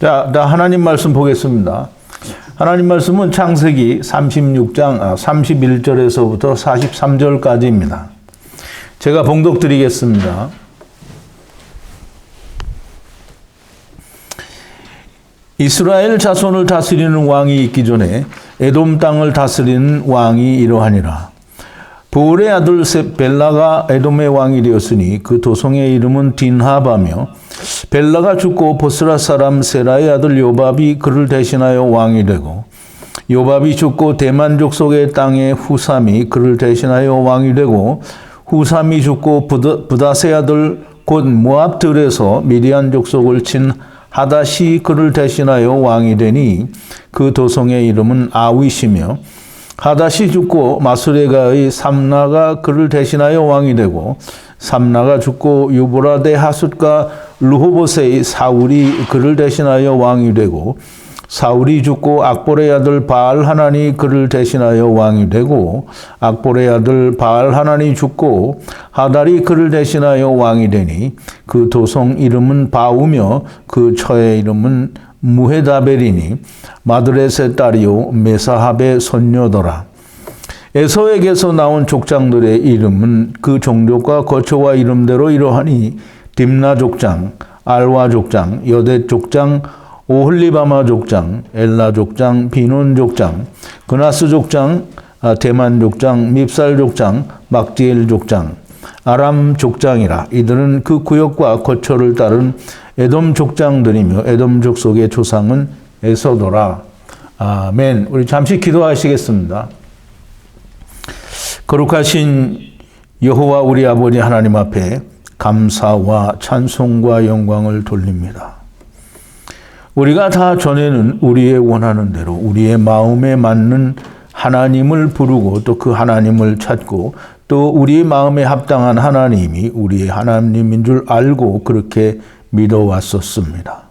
자, 하나님 말씀 보겠습니다. 하나님 말씀은 창세기 36장 31절에서부터 43절까지입니다. 제가 봉독 드리겠습니다. 이스라엘 자손을 다스리는 왕이 있기 전에 에돔 땅을 다스리는 왕이 이러하니라. 부울의 아들 벨라가 에돔의 왕이 되었으니 그 도성의 이름은 딘하바며, 벨라가 죽고 보스라 사람 세라의 아들 요밥이 그를 대신하여 왕이 되고, 요밥이 죽고 대만 족속의 땅의 후삼이 그를 대신하여 왕이 되고, 후삼이 죽고 부다세 아들 곧 모압들에서 미디안 족속을 친 하닷이 그를 대신하여 왕이 되니 그 도성의 이름은 아윗이며, 하닷이 죽고 마스레가의 삼나가 그를 대신하여 왕이 되고, 삼나가 죽고 유브라데 하숫과 르호보세의 사울이 그를 대신하여 왕이 되고, 사울이 죽고 악볼의 아들 바알하난이 그를 대신하여 왕이 되고, 악볼의 아들 바알하난이 죽고 하달이 그를 대신하여 왕이 되니 그 도성 이름은 바우며 그 처의 이름은 무헤다벨이니 마드렛의 딸이요 메사합의 손녀더라. 에서에게서 나온 족장들의 이름은 그 종족과 거처와 이름대로 이러하니 딥나 족장, 알와 족장, 여댓 족장, 오홀리바마 족장, 엘라 족장, 비논 족장, 그나스 족장, 대만 족장, 밉살 족장, 막디엘 족장, 아람 족장이라. 이들은 그 구역과 거처를 따른 에돔 족장들이며 에돔 족속의 조상은 에서더라. 아멘. 우리 잠시 기도하시겠습니다. 거룩하신 여호와 우리 아버지 하나님 앞에 감사와 찬송과 영광을 돌립니다. 우리가 다 전에는 우리의 원하는 대로 우리의 마음에 맞는 하나님을 부르고 또 그 하나님을 찾고 또 우리의 마음에 합당한 하나님이 우리의 하나님인 줄 알고 그렇게 믿어왔었습니다.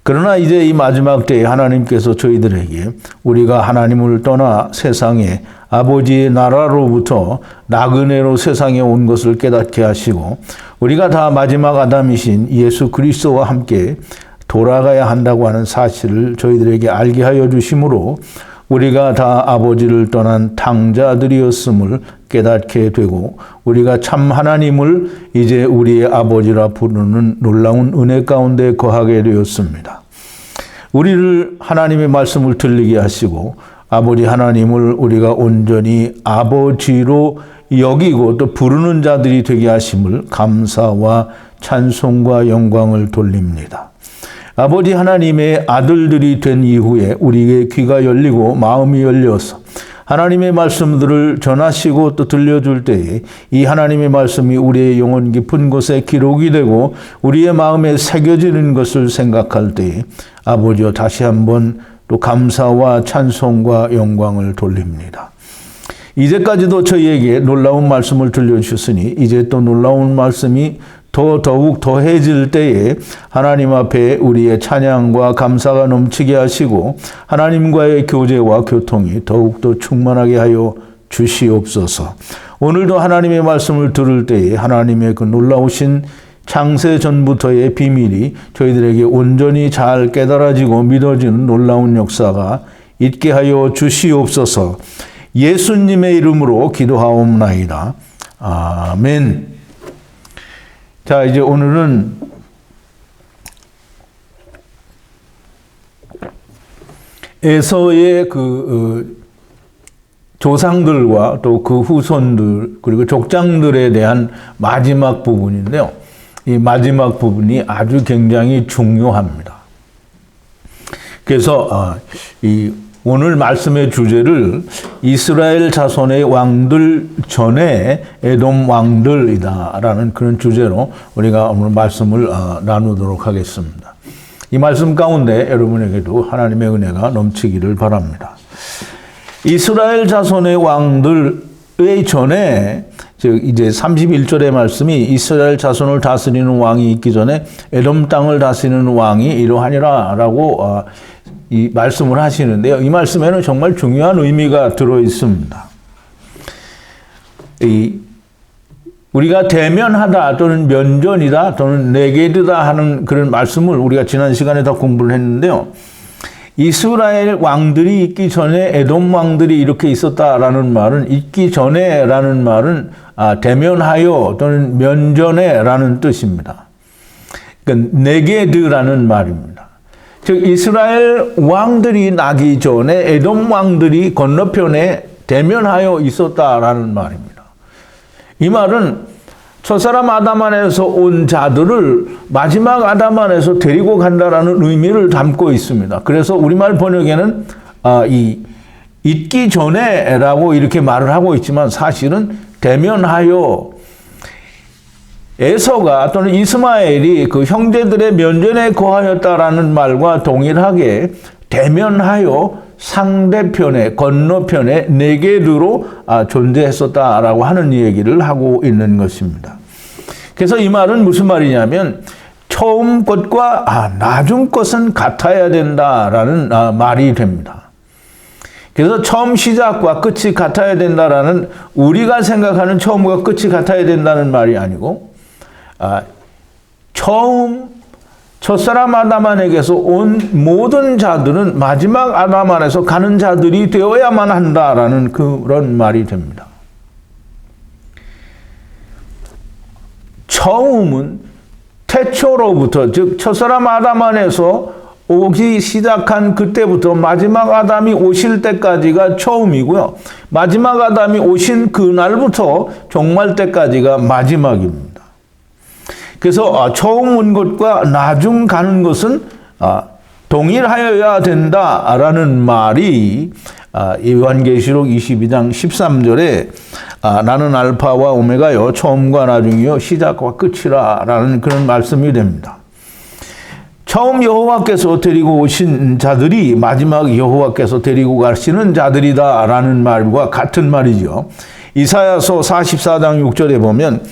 그러나 이제 이 마지막 때에 하나님께서 저희들에게 우리가 하나님을 떠나 세상에 아버지의 나라로부터 나그네로 세상에 온 것을 깨닫게 하시고 우리가 다 마지막 아담이신 예수 그리스도와 함께 돌아가야 한다고 하는 사실을 저희들에게 알게 하여 주심으로 우리가 다 아버지를 떠난 탕자들이었음을 깨닫게 되고 우리가 참 하나님을 이제 우리의 아버지라 부르는 놀라운 은혜 가운데 거하게 되었습니다. 우리를 하나님의 말씀을 들리게 하시고 아버지 하나님을 우리가 온전히 아버지로 여기고 또 부르는 자들이 되게 하심을 감사와 찬송과 영광을 돌립니다. 아버지 하나님의 아들들이 된 이후에 우리의 귀가 열리고 마음이 열려서 하나님의 말씀들을 전하시고 또 들려줄 때에 이 하나님의 말씀이 우리의 영혼 깊은 곳에 기록이 되고 우리의 마음에 새겨지는 것을 생각할 때에 아버지여 다시 한번 또 감사와 찬송과 영광을 돌립니다. 이제까지도 저희에게 놀라운 말씀을 들려주셨으니 이제 또 놀라운 말씀이 더욱 더해질 때에 하나님 앞에 우리의 찬양과 감사가 넘치게 하시고 하나님과의 교제와 교통이 더욱더 충만하게 하여 주시옵소서. 오늘도 하나님의 말씀을 들을 때에 하나님의 그 놀라우신 창세 전부터의 비밀이 저희들에게 온전히 잘 깨달아지고 믿어지는 놀라운 역사가 있게 하여 주시옵소서. 예수님의 이름으로 기도하옵나이다. 아멘. 자, 이제 오늘은 에서의 조상들과 또 그 후손들 그리고 족장들에 대한 마지막 부분인데요. 이 마지막 부분이 아주 굉장히 중요합니다. 그래서 오늘 말씀의 주제를 이스라엘 자손의 왕들 전에 에돔 왕들이다라는 그런 주제로 우리가 오늘 말씀을 나누도록 하겠습니다. 이 말씀 가운데 여러분에게도 하나님의 은혜가 넘치기를 바랍니다. 이스라엘 자손의 왕들의 전에 즉 이제 31절의 말씀이 이스라엘 자손을 다스리는 왕이 있기 전에 에돔 땅을 다스리는 왕이 이러하니라라고 이 말씀을 하시는데요. 이 말씀에는 정말 중요한 의미가 들어 있습니다. 우리가 대면하다 또는 면전이다 또는 네게드다 하는 그런 말씀을 우리가 지난 시간에 다 공부를 했는데요. 이스라엘 왕들이 있기 전에 에돔 왕들이 이렇게 있었다라는 말은 있기 전에라는 말은 대면하여 또는 면전에라는 뜻입니다. 그러니까 네게드라는 말입니다. 즉 이스라엘 왕들이 나기 전에 에돔 왕들이 건너편에 대면하여 있었다라는 말입니다. 이 말은 첫사람 아담 안에서 온 자들을 마지막 아담 안에서 데리고 간다라는 의미를 담고 있습니다. 그래서 우리말 번역에는 있기 전에라고 이렇게 말을 하고 있지만 사실은 대면하여 에서가 또는 이스마엘이 그 형제들의 면전에 거하였다라는 말과 동일하게 대면하여 상대편에 건너편에 네게드로 존재했었다라고 하는 얘기를 하고 있는 것입니다. 그래서 이 말은 무슨 말이냐면 처음 것과 나중 것은 같아야 된다라는 말이 됩니다. 그래서 처음 시작과 끝이 같아야 된다라는 우리가 생각하는 처음과 끝이 같아야 된다는 말이 아니고 처음 첫사람 아담 안에게서 온 모든 자들은 마지막 아담 안에서 가는 자들이 되어야만 한다라는 그런 말이 됩니다. 처음은 태초로부터 즉 첫사람 아담 안에서 오기 시작한 그때부터 마지막 아담이 오실 때까지가 처음이고요. 마지막 아담이 오신 그날부터 종말 때까지가 마지막입니다. 그래서 처음 온 것과 나중 가는 것은 동일하여야 된다라는 말이 요한계시록 22장 13절에 나는 알파와 오메가요 처음과 나중이요 시작과 끝이라 라는 그런 말씀이 됩니다. 처음 여호와께서 데리고 오신 자들이 마지막 여호와께서 데리고 가시는 자들이다 라는 말과 같은 말이죠. 이사야서 44장 6절에 보면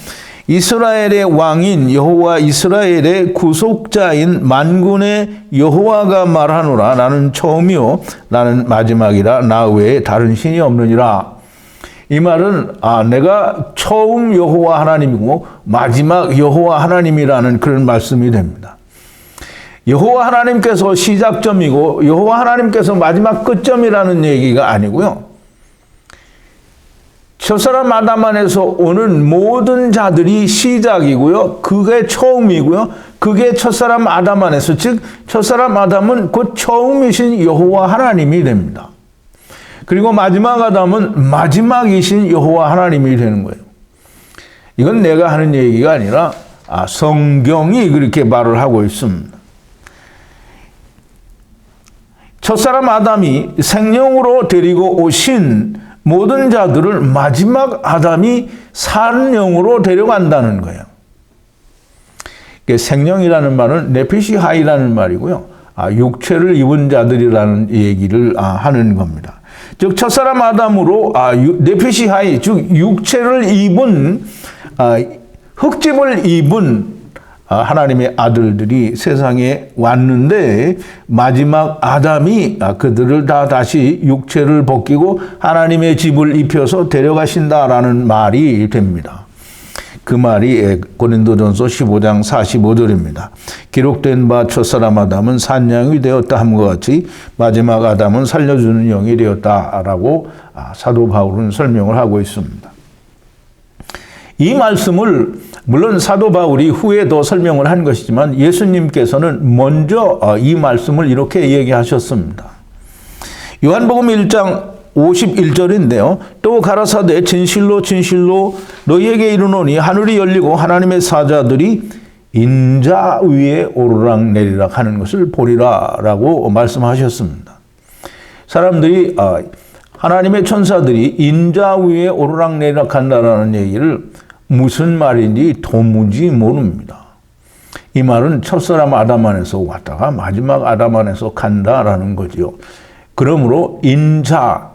이스라엘의 왕인 여호와 이스라엘의 구속자인 만군의 여호와가 말하노라 나는 처음이요 나는 마지막이라 나 외에 다른 신이 없느니라. 이 말은 내가 처음 여호와 하나님이고 마지막 여호와 하나님이라는 그런 말씀이 됩니다. 여호와 하나님께서 시작점이고 여호와 하나님께서 마지막 끝점이라는 얘기가 아니고요. 첫사람 아담 안에서 오는 모든 자들이 시작이고요. 그게 처음이고요. 그게 첫사람 아담 안에서 즉 첫사람 아담은 곧 처음이신 여호와 하나님이 됩니다. 그리고 마지막 아담은 마지막이신 여호와 하나님이 되는 거예요. 이건 내가 하는 얘기가 아니라 성경이 그렇게 말을 하고 있습니다. 첫사람 아담이 생명으로 데리고 오신 모든 자들을 마지막 아담이 산 영으로 데려간다는 거예요. 생명이라는 말은 네피시하이라는 말이고요. 육체를 입은 자들이라는 얘기를 하는 겁니다. 즉 첫사람 아담으로 네피시하이 즉 육체를 입은 흙집을 입은 하나님의 아들들이 세상에 왔는데 마지막 아담이 그들을 다 다시 육체를 벗기고 하나님의 집을 입혀서 데려가신다라는 말이 됩니다. 그 말이 고린도전서 15장 45절입니다. 기록된 바 첫사람 아담은 산양이 되었다 함과 같이 마지막 아담은 살려주는 영이 되었다라고 사도 바울은 설명을 하고 있습니다. 이 말씀을 물론 사도 바울이 후에 더 설명을 한 것이지만 예수님께서는 먼저 이 말씀을 이렇게 얘기하셨습니다. 요한복음 1장 51절인데요. 또 가라사대 진실로 진실로 너희에게 이르노니 하늘이 열리고 하나님의 사자들이 인자 위에 오르락 내리락 하는 것을 보리라 라고 말씀하셨습니다. 사람들이 하나님의 천사들이 인자 위에 오르락 내리락 한다라는 얘기를 무슨 말인지 도무지 모릅니다. 이 말은 첫사람 아담 안에서 왔다가 마지막 아담 안에서 간다라는 거지요. 그러므로 인자,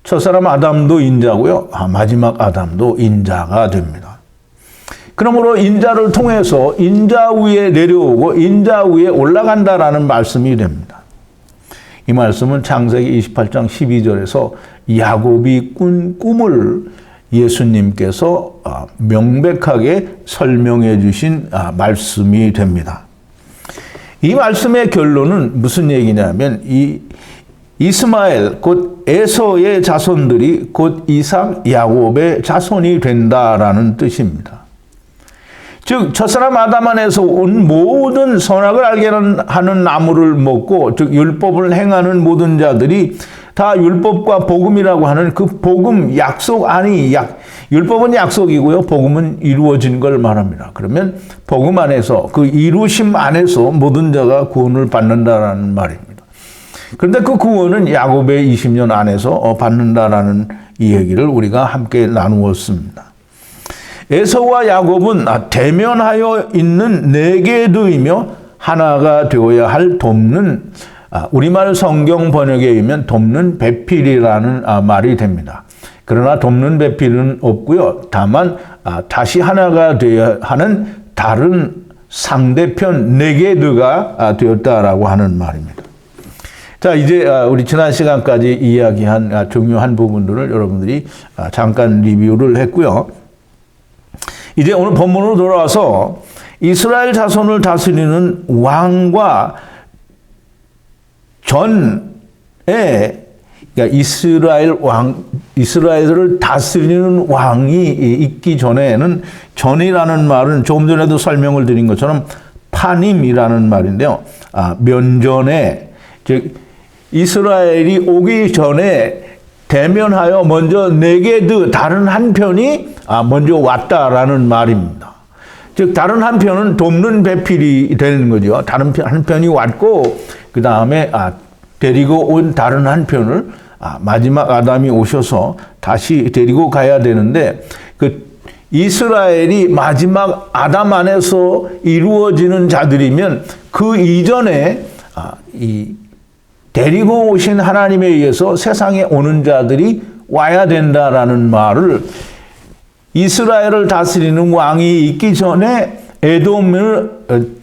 첫사람 아담도 인자고요. 마지막 아담도 인자가 됩니다. 그러므로 인자를 통해서 인자 위에 내려오고 인자 위에 올라간다라는 말씀이 됩니다. 이 말씀은 창세기 28장 12절에서 야곱이 꾼 꿈을 예수님께서 명백하게 설명해 주신 말씀이 됩니다. 이 말씀의 결론은 무슨 얘기냐면 이 이스마엘 곧 에서의 자손들이 곧 이삭, 야곱의 자손이 된다라는 뜻입니다. 즉 첫사람 아담 안에서 온 모든 선악을 알게 하는 나무를 먹고 즉 율법을 행하는 모든 자들이 다 율법과 복음이라고 하는 그 복음 약속 안이 율법은 약속이고요. 복음은 이루어진 걸 말합니다. 그러면 복음 안에서 그 이루심 안에서 모든 자가 구원을 받는다라는 말입니다. 그런데 그 구원은 야곱의 20년 안에서 받는다라는 이 얘기를 우리가 함께 나누었습니다. 에서와 야곱은 대면하여 있는 네 개도이며 하나가 되어야 할 돕는 우리말 성경 번역에 의하면 돕는 배필이라는 말이 됩니다. 그러나 돕는 배필은 없고요. 다만 다시 하나가 되어야 하는 다른 상대편 네게드가 되었다라고 하는 말입니다. 자, 이제 우리 지난 시간까지 이야기한 중요한 부분들을 여러분들이 잠깐 리뷰를 했고요. 이제 오늘 본문으로 돌아와서 이스라엘 자손을 다스리는 왕과 전에 그러니까 이스라엘을 다스리는 왕이 있기 전에는 전이라는 말은 조금 전에도 설명을 드린 것처럼 파님이라는 말인데요. 면전에 즉 이스라엘이 오기 전에 대면하여 먼저 네게드 다른 한 편이 먼저 왔다라는 말입니다. 즉 다른 한 편은 돕는 배필이 되는 거죠. 다른 한 편이 왔고 그 다음에 데리고 온 다른 한 편을 마지막 아담이 오셔서 다시 데리고 가야 되는데 그 이스라엘이 마지막 아담 안에서 이루어지는 자들이면 그 이전에 이 데리고 오신 하나님에 의해서 세상에 오는 자들이 와야 된다라는 말을 이스라엘을 다스리는 왕이 있기 전에 에돔을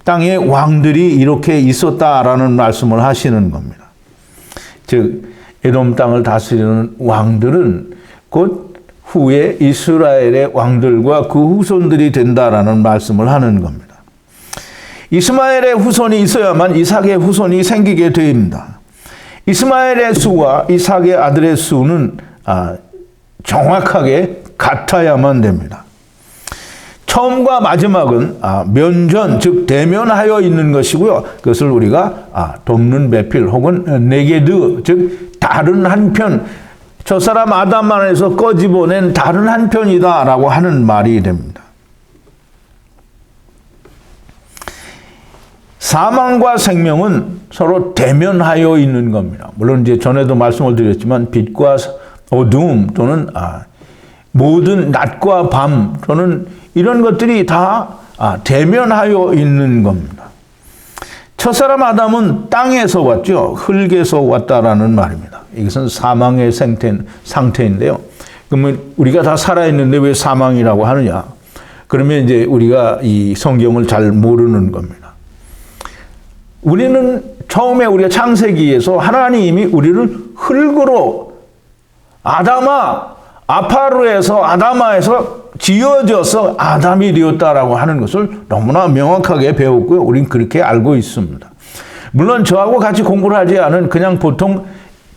땅의 왕들이 이렇게 있었다라는 말씀을 하시는 겁니다. 즉 에돔 땅을 다스리는 왕들은 곧 후에 이스라엘의 왕들과 그 후손들이 된다라는 말씀을 하는 겁니다. 이스마엘의 후손이 있어야만 이삭의 후손이 생기게 됩니다. 이스마엘의 수와 이삭의 아들의 수는 정확하게 같아야만 됩니다. 처음과 마지막은 면전 즉 대면하여 있는 것이고요. 그것을 우리가 돕는 배필 혹은 네게드 즉 다른 한편 첫사람 아담 안에서 꺼집어낸 다른 한편이다라고 하는 말이 됩니다. 사망과 생명은 서로 대면하여 있는 겁니다. 물론 이제 전에도 말씀을 드렸지만 빛과 어두움 또는 모든 낮과 밤 또는 이런 것들이 다 대면하여 있는 겁니다. 첫사람 아담은 땅에서 왔죠. 흙에서 왔다라는 말입니다. 이것은 사망의 상태인데요. 그러면 우리가 다 살아있는데 왜 사망이라고 하느냐? 그러면 이제 우리가 이 성경을 잘 모르는 겁니다. 우리는 처음에 우리가 창세기에서 하나님이 우리를 흙으로 아파루에서 아담아에서 지어져서 아담이 되었다라고 하는 것을 너무나 명확하게 배웠고요. 우린 그렇게 알고 있습니다. 물론 저하고 같이 공부를 하지 않은 그냥 보통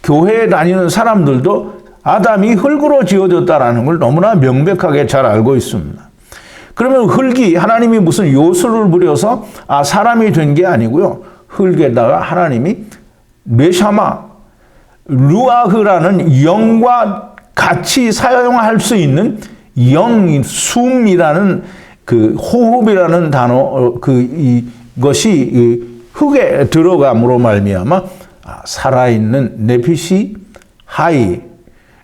교회에 다니는 사람들도 아담이 흙으로 지어졌다라는 걸 너무나 명백하게 잘 알고 있습니다. 그러면 흙이 하나님이 무슨 요술을 부려서 사람이 된 게 아니고요. 흙에다가 하나님이 네샤마, 루아흐라는 영과 같이 사용할 수 있는 숨이라는 그 호흡이라는 단어 이것이 흙에 들어감으로 말미암아 살아있는 네피시 하이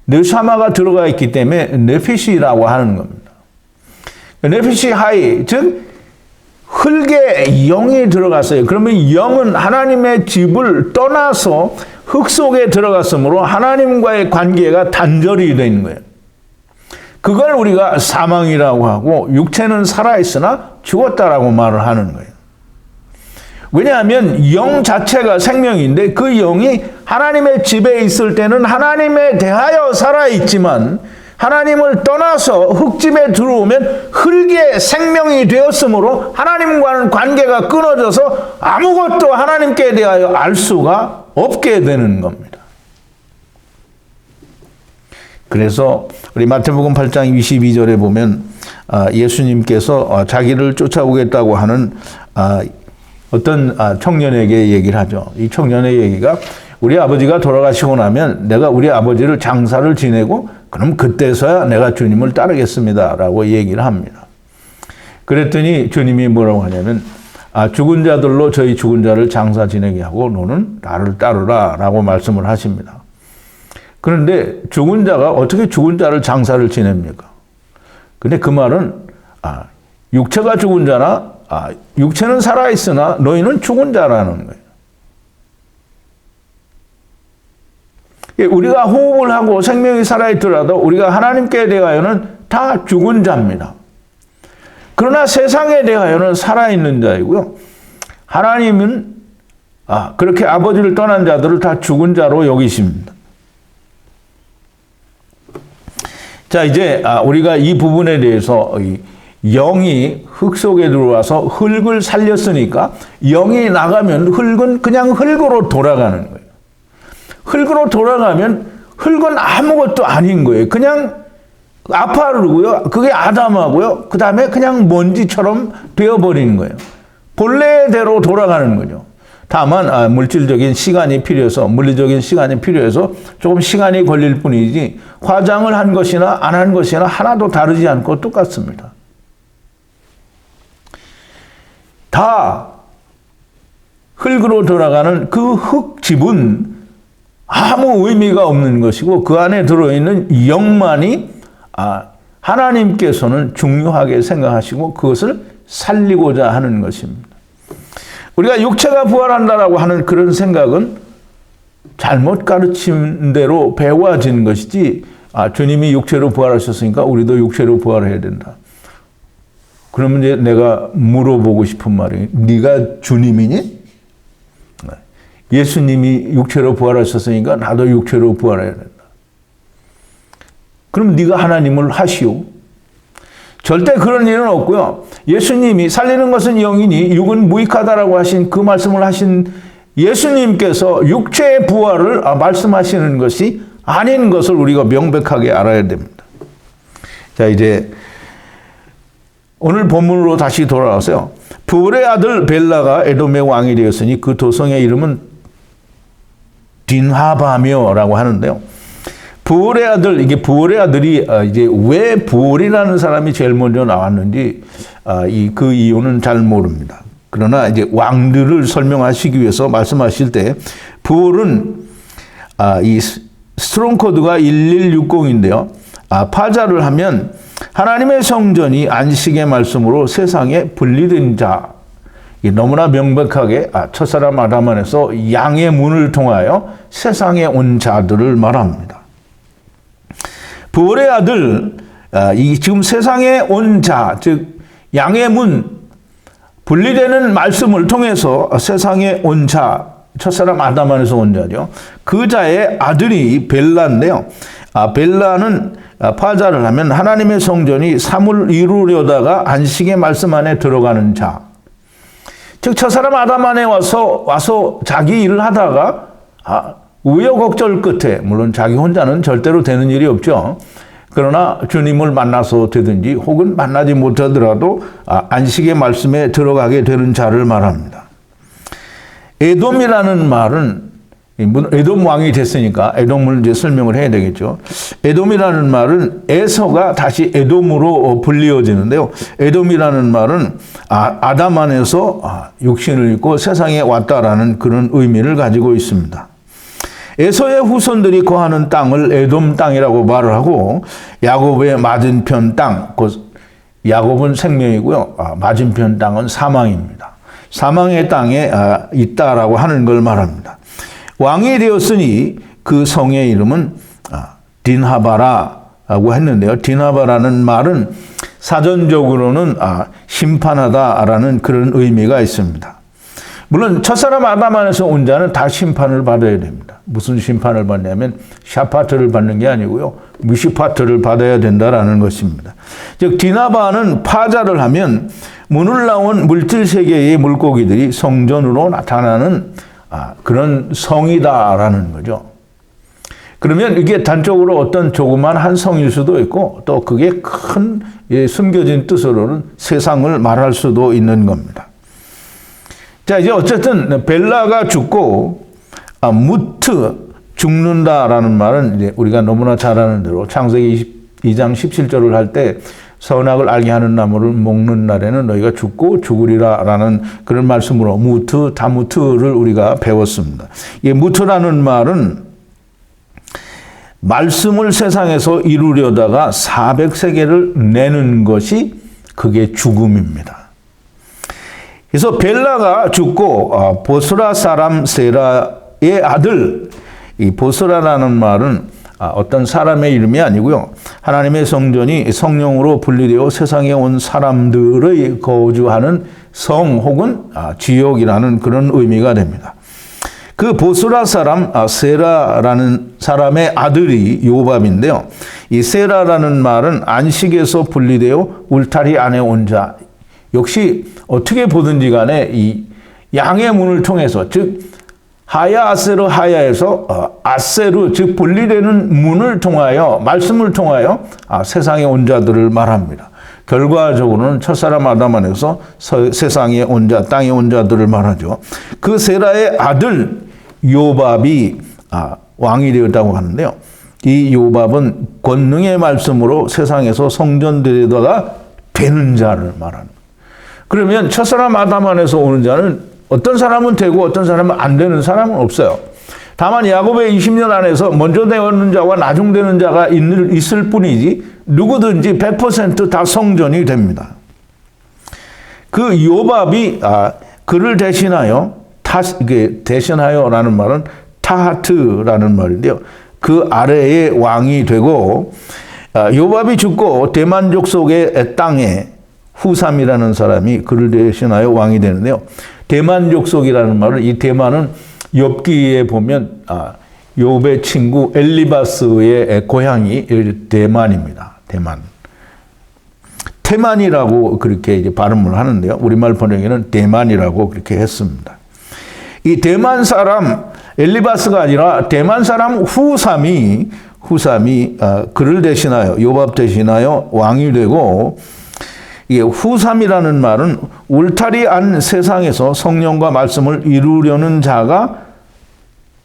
네샤마가 들어가 있기 때문에 네피시라고 하는 겁니다. 네피시 하이 즉 흙에 영이 들어갔어요. 그러면 영은 하나님의 집을 떠나서 흙 속에 들어갔으므로 하나님과의 관계가 단절이 되는 거예요. 그걸 우리가 사망이라고 하고 육체는 살아있으나 죽었다라고 말을 하는 거예요. 왜냐하면 영 자체가 생명인데 그 영이 하나님의 집에 있을 때는 하나님에 대하여 살아있지만 하나님을 떠나서 흙집에 들어오면 흙의 생명이 되었으므로 하나님과는 관계가 끊어져서 아무것도 하나님께 대하여 알 수가 없게 되는 겁니다. 그래서 우리 마태복음 8장 22절에 보면 예수님께서 자기를 쫓아오겠다고 하는 어떤 청년에게 얘기를 하죠. 이 청년의 얘기가 우리 아버지가 돌아가시고 나면 내가 우리 아버지를 장사를 지내고 그럼 그때서야 내가 주님을 따르겠습니다 라고 얘기를 합니다. 그랬더니 주님이 뭐라고 하냐면 죽은 자들로 저희 죽은 자를 장사 지내게 하고 너는 나를 따르라 라고 말씀을 하십니다. 그런데 죽은 자가 어떻게 죽은 자를 장사를 지냅니까? 근데 그 말은 육체가 죽은 자나 육체는 살아있으나 너희는 죽은 자라는 거예요. 우리가 호흡을 하고 생명이 살아있더라도 우리가 하나님께 대하여는 다 죽은 자입니다. 그러나 세상에 대하여는 살아있는 자이고요. 하나님은 그렇게 아버지를 떠난 자들을 다 죽은 자로 여기십니다. 자, 이제 우리가 이 부분에 대해서 영이 흙 속에 들어와서 흙을 살렸으니까 영이 나가면 흙은 그냥 흙으로 돌아가는 거예요. 흙으로 돌아가면 흙은 아무것도 아닌 거예요. 그냥 아파르고요. 그게 아담하고요. 그 다음에 그냥 먼지처럼 되어버리는 거예요. 본래대로 돌아가는 거죠. 다만 물질적인 시간이 필요해서 물리적인 시간이 필요해서 조금 시간이 걸릴 뿐이지 화장을 한 것이나 안 한 것이나 하나도 다르지 않고 똑같습니다. 다 흙으로 돌아가는 그 흙집은 아무 의미가 없는 것이고 그 안에 들어있는 영만이 하나님께서는 중요하게 생각하시고 그것을 살리고자 하는 것입니다. 우리가 육체가 부활한다라고 하는 그런 생각은 잘못 가르친 대로 배워진 것이지 주님이 육체로 부활하셨으니까 우리도 육체로 부활해야 된다. 그러면 이제 내가 물어보고 싶은 말이 네가 주님이니? 예수님이 육체로 부활하셨으니까 나도 육체로 부활해야 된다. 그럼 네가 하나님을 하시오. 절대 그런 일은 없고요. 예수님이 살리는 것은 영이니 육은 무익하다라고 하신 그 말씀을 하신 예수님께서 육체의 부활을 말씀하시는 것이 아닌 것을 우리가 명백하게 알아야 됩니다. 자, 이제 오늘 본문으로 다시 돌아와서요. 부올의 아들 벨라가 에돔의 왕이 되었으니 그 도성의 이름은 딘하바며라고 하는데요. 부올의 아들, 이게 부올의 아들이 이제 왜 부올이라는 사람이 제일 먼저 나왔는지 그 이유는 잘 모릅니다. 그러나 이제 왕들을 설명하시기 위해서 말씀하실 때 부올은 이 스트롱 코드가 1160인데요. 파자를 하면 하나님의 성전이 안식의 말씀으로 세상에 분리된 자, 너무나 명백하게 첫사람 아담 안에서 양의 문을 통하여 세상에 온 자들을 말합니다. 부올의 아들, 지금 세상에 온 자, 즉 양의 문, 분리되는 말씀을 통해서 세상에 온 자, 첫사람 아담 안에서 온 자죠. 그 자의 아들이 벨라인데요. 벨라는 파자를 하면 하나님의 성전이 삶을 이루려다가 안식의 말씀 안에 들어가는 자. 즉 첫사람 아담 안에 와서 자기 일을 하다가 우여곡절 끝에, 물론 자기 혼자는 절대로 되는 일이 없죠. 그러나 주님을 만나서 되든지 혹은 만나지 못하더라도 안식의 말씀에 들어가게 되는 자를 말합니다. 에돔이라는 말은 에돔 왕이 됐으니까 에돔을 이제 설명을 해야 되겠죠. 에돔이라는 말은 에서가 다시 에돔으로 불리어지는데요. 에돔이라는 말은 아담 안에서 육신을 입고 세상에 왔다라는 그런 의미를 가지고 있습니다. 에서의 후손들이 거하는 땅을 에돔 땅이라고 말을 하고 야곱의 맞은편 땅, 야곱은 생명이고요. 맞은편 땅은 사망입니다. 사망의 땅에 있다라고 하는 걸 말합니다. 왕이 되었으니 그 성의 이름은 딘하바라라고 했는데요. 딘하바라는 말은 사전적으로는 심판하다라는 그런 의미가 있습니다. 물론 첫사람 아담 안에서 온 자는 다 심판을 받아야 됩니다. 무슨 심판을 받냐면 샤파트를 받는 게 아니고요. 무시파트를 받아야 된다라는 것입니다. 즉 디나바는 파자를 하면 문을 나온 물질 세계의 물고기들이 성전으로 나타나는 그런 성이다라는 거죠. 그러면 이게 단적으로 어떤 조그만 한 성일 수도 있고 또 그게 큰 숨겨진 뜻으로는 세상을 말할 수도 있는 겁니다. 자, 이제 어쨌든 벨라가 죽고 무트 죽는다라는 말은 이제 우리가 너무나 잘 아는 대로 창세기 2장 17절을 할 때 선악을 알게 하는 나무를 먹는 날에는 너희가 죽고 죽으리라라는 그런 말씀으로 무트, 다무트를 우리가 배웠습니다. 이 무트라는 말은 말씀을 세상에서 이루려다가 400세계를 내는 것이 그게 죽음입니다. 그래서 벨라가 죽고 보스라 사람 세라의 아들, 이 보스라라는 말은 어떤 사람의 이름이 아니고요. 하나님의 성전이 성령으로 분리되어 세상에 온 사람들의 거주하는 성 혹은 지역이라는 그런 의미가 됩니다. 그 보스라 사람 세라라는 사람의 아들이 요밥인데요. 이 세라라는 말은 안식에서 분리되어 울타리 안에 온 자. 역시 어떻게 보든지 간에 이 양의 문을 통해서 즉 하야 아세르 하야에서 아세르 즉 분리되는 문을 통하여 말씀을 통하여 세상에 온 자들을 말합니다. 결과적으로는 첫사람 아담 안에서 세상에 온 자, 땅에 온 자들을 말하죠. 그 세라의 아들 요밥이 왕이 되었다고 하는데요. 이 요밥은 권능의 말씀으로 세상에서 성전들에다가 되는 자를 말합니다. 그러면 첫사람 아담 안에서 오는 자는 어떤 사람은 되고 어떤 사람은 안 되는 사람은 없어요. 다만 야곱의 20년 안에서 먼저 되는 자와 나중 되는 자가 있을 뿐이지 누구든지 100% 다 성전이 됩니다. 그 요밥이 그를 대신하여라는 말은 타하트라는 말인데요. 그 아래의 왕이 되고 요밥이 죽고 대만 족속의 땅에 후삼이라는 사람이 그를 대신하여 왕이 되는데요. 대만 족속이라는 말은 이 대만은 욥기에 보면 욥의 친구 엘리바스의 고향이 대만입니다. 대만. 테만이라고 그렇게 이제 발음을 하는데요. 우리말 번역에는 대만이라고 그렇게 했습니다. 이 대만 사람 엘리바스가 아니라 대만 사람 후삼이 그를 대신하여 요밥 대신하여 왕이 되고 이게 후삼이라는 말은 울타리 안 세상에서 성령과 말씀을 이루려는 자가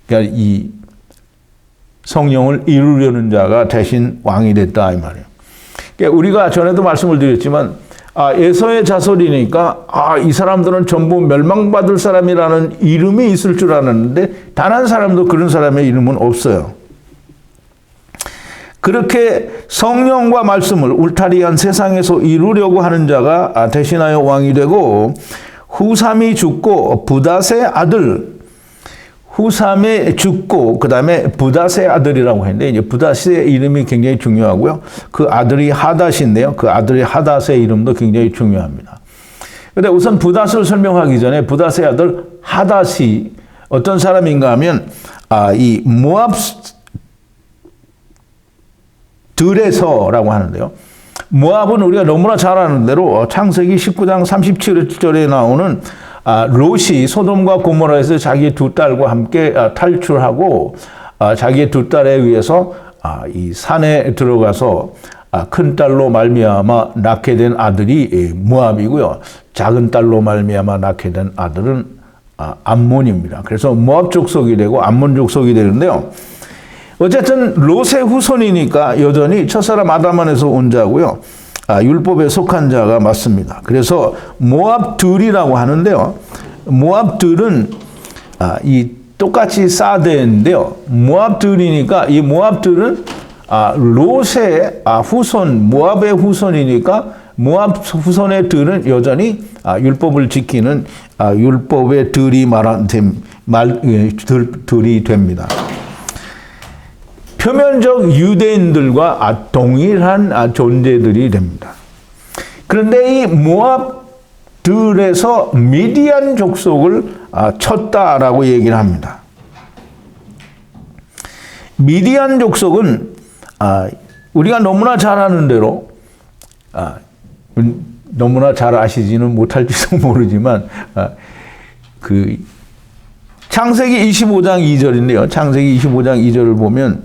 그러니까 이 성령을 이루려는 자가 대신 왕이 됐다 이 말이에요. 그러니까 우리가 전에도 말씀을 드렸지만 에서의 자손이니까 이 사람들은 전부 멸망받을 사람이라는 이름이 있을 줄 알았는데 단 한 사람도 그런 사람의 이름은 없어요. 그렇게 성령과 말씀을 울타리한 세상에서 이루려고 하는 자가 대신하여 왕이 되고 후삼이 죽고 부닷의 아들 후삼이 죽고 그 다음에 부닷의 아들이라고 했는데 이제 부닷의 이름이 굉장히 중요하고요. 그 아들이 하닷인데요. 그 아들이 하닷의 이름도 굉장히 중요합니다. 그런데 우선 부닷을 설명하기 전에 부닷의 아들 하닷이 어떤 사람인가 하면 이 모압 들에서라고 하는데요. 모압은 우리가 너무나 잘 아는 대로 창세기 19장 37절에 나오는 롯이 소돔과 고모라에서 자기 두 딸과 함께 탈출하고 자기의 두 딸에 의해서 이 산에 들어가서 큰 딸로 말미암아 낳게 된 아들이 모압이고요. 작은 딸로 말미암아 낳게 된 아들은 암몬입니다. 그래서 모압 족속이 되고 암몬 족속이 되는데요. 어쨌든 롯의 후손이니까 여전히 첫사람 아담 안에서 온 자고요. 율법에 속한 자가 맞습니다. 그래서 모압들이라고 하는데요. 모압들은 이 똑같이 사대인데요. 모압들이니까 이 모압들은 롯의 후손, 모압의 후손이니까 모압 후손의 들은 여전히 율법을 지키는 율법의 들이 들이 됩니다. 표면적 유대인들과 동일한 존재들이 됩니다. 그런데 이 모압들에서 미디안 족속을 쳤다라고 얘기를 합니다. 미디안 족속은 우리가 너무나 잘 아는 대로 너무나 잘 아시지는 못할지도 모르지만 그 창세기 25장 2절인데요. 창세기 25장 2절을 보면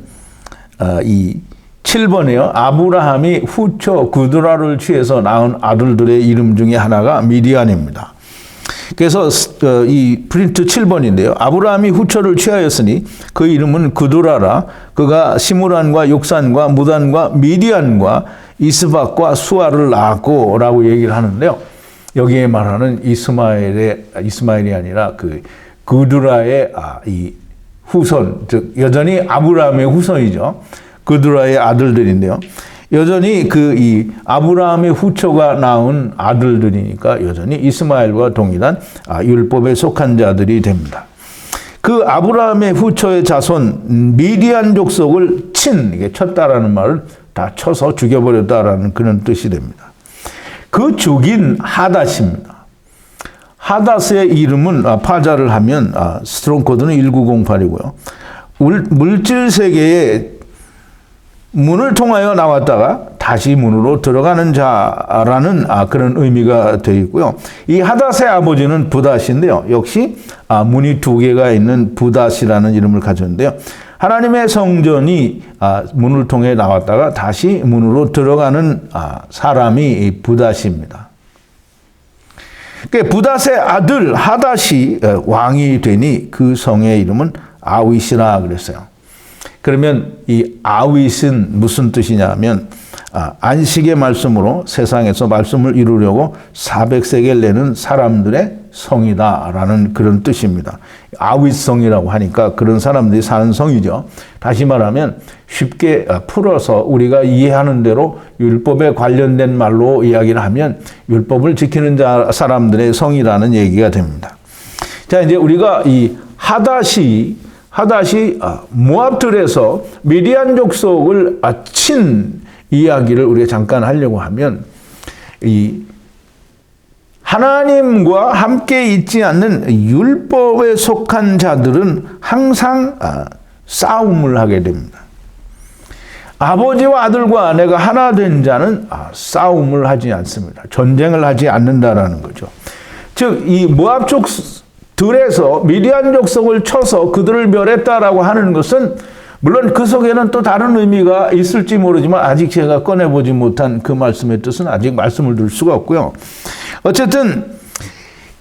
이 7번에요. 아브라함이 후처 구드라를 취해서 낳은 아들들의 이름 중에 하나가 미디안입니다. 그래서 이 프린트 7번인데요. 아브라함이 후처를 취하였으니 그 이름은 구드라라. 그가 시므란과 욕산과 무단과 미디안과 이스박과 수아를 낳았고 라고 얘기를 하는데요. 여기에 말하는 이스마엘이 아니라 그 구드라의 이 후손, 즉 여전히 아브라함의 후손이죠. 구드라의 아들들인데요. 여전히 이 아브라함의 후처가 낳은 아들들이니까 여전히 이스마엘과 동일한 율법에 속한 자들이 됩니다. 그 아브라함의 후처의 자손 미디안 족속을 이게 쳤다라는 말은 다 쳐서 죽여버렸다라는 그런 뜻이 됩니다. 그 죽인 하닷입니다. 하닷의 이름은 파자를 하면 스트롱 코드는 1908이고요. 물질 세계에 문을 통하여 나왔다가 다시 문으로 들어가는 자라는 그런 의미가 되어 있고요. 이 하닷의 아버지는 부닷인데요. 역시 문이 두 개가 있는 부닷이라는 이름을 가졌는데요. 하나님의 성전이 문을 통해 나왔다가 다시 문으로 들어가는 사람이 부닷입니다. 부닷의 아들 하닷이 왕이 되니 그 성의 이름은 아윗이라 그랬어요. 그러면 이 아윗은 무슨 뜻이냐면 안식의 말씀으로 세상에서 말씀을 이루려고 400세겔 내는 사람들의 성이다라는 그런 뜻입니다. 아윗성이라고 하니까 그런 사람들이 사는 성이죠. 다시 말하면 쉽게 풀어서 우리가 이해하는 대로 율법에 관련된 말로 이야기를 하면 율법을 지키는 사람들의 성이라는 얘기가 됩니다. 자, 이제 우리가 이 하닷이 모압들에서 미디안 족속을 친 이야기를 우리가 잠깐 하려고 하면 이 하나님과 함께 있지 않는 율법에 속한 자들은 항상 싸움을 하게 됩니다. 아버지와 아들과 아내가 하나 된 자는 싸움을 하지 않습니다. 전쟁을 하지 않는다라는 거죠. 즉, 이 모압 족들에서 미디안 족속을 쳐서 그들을 멸했다라고 하는 것은 물론 그 속에는 또 다른 의미가 있을지 모르지만 아직 제가 꺼내보지 못한 그 말씀의 뜻은 아직 말씀을 드릴 수가 없고요. 어쨌든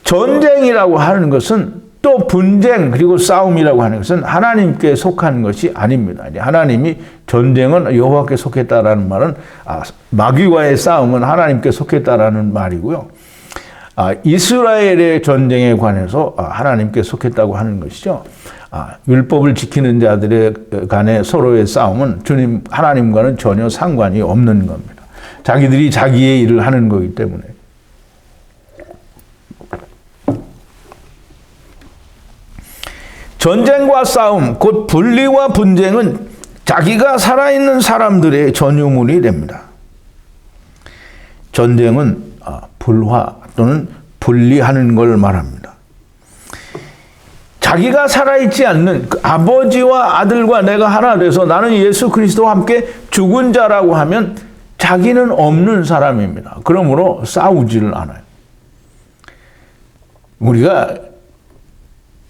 전쟁이라고 하는 것은 또 분쟁 그리고 싸움이라고 하는 것은 하나님께 속한 것이 아닙니다. 하나님이 전쟁은 여호와께 속했다라는 말은 마귀와의 싸움은 하나님께 속했다라는 말이고요. 이스라엘의 전쟁에 관해서 하나님께 속했다고 하는 것이죠. 율법을 지키는 자들의 간의 서로의 싸움은 주님 하나님과는 전혀 상관이 없는 겁니다. 자기들이 자기의 일을 하는 거기 때문에. 전쟁과 싸움, 곧 분리와 분쟁은 자기가 살아있는 사람들의 전유물이 됩니다. 전쟁은 불화 또는 분리하는 걸 말합니다. 자기가 살아있지 않는 그 아버지와 아들과 내가 하나 돼서 나는 예수 그리스도와 함께 죽은 자라고 하면 자기는 없는 사람입니다. 그러므로 싸우지를 않아요. 우리가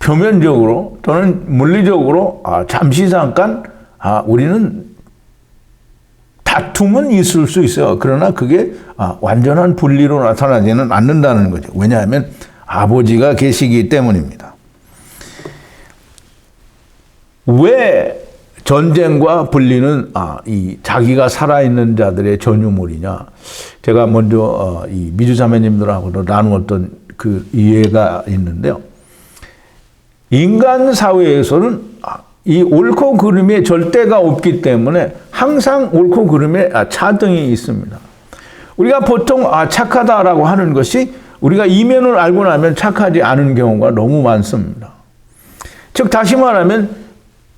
표면적으로 또는 물리적으로 잠시 잠깐 우리는 다툼은 있을 수 있어요. 그러나 그게 완전한 분리로 나타나지는 않는다는 거죠. 왜냐하면 아버지가 계시기 때문입니다. 왜 전쟁과 분리는 이 자기가 살아있는 자들의 전유물이냐? 제가 먼저 이 미주자매님들하고도 나누었던 그 이해가 있는데요. 인간 사회에서는 이 옳고 그름의 절대가 없기 때문에 항상 옳고 그름의 차등이 있습니다. 우리가 보통 착하다라고 하는 것이 우리가 이면을 알고 나면 착하지 않은 경우가 너무 많습니다. 즉 다시 말하면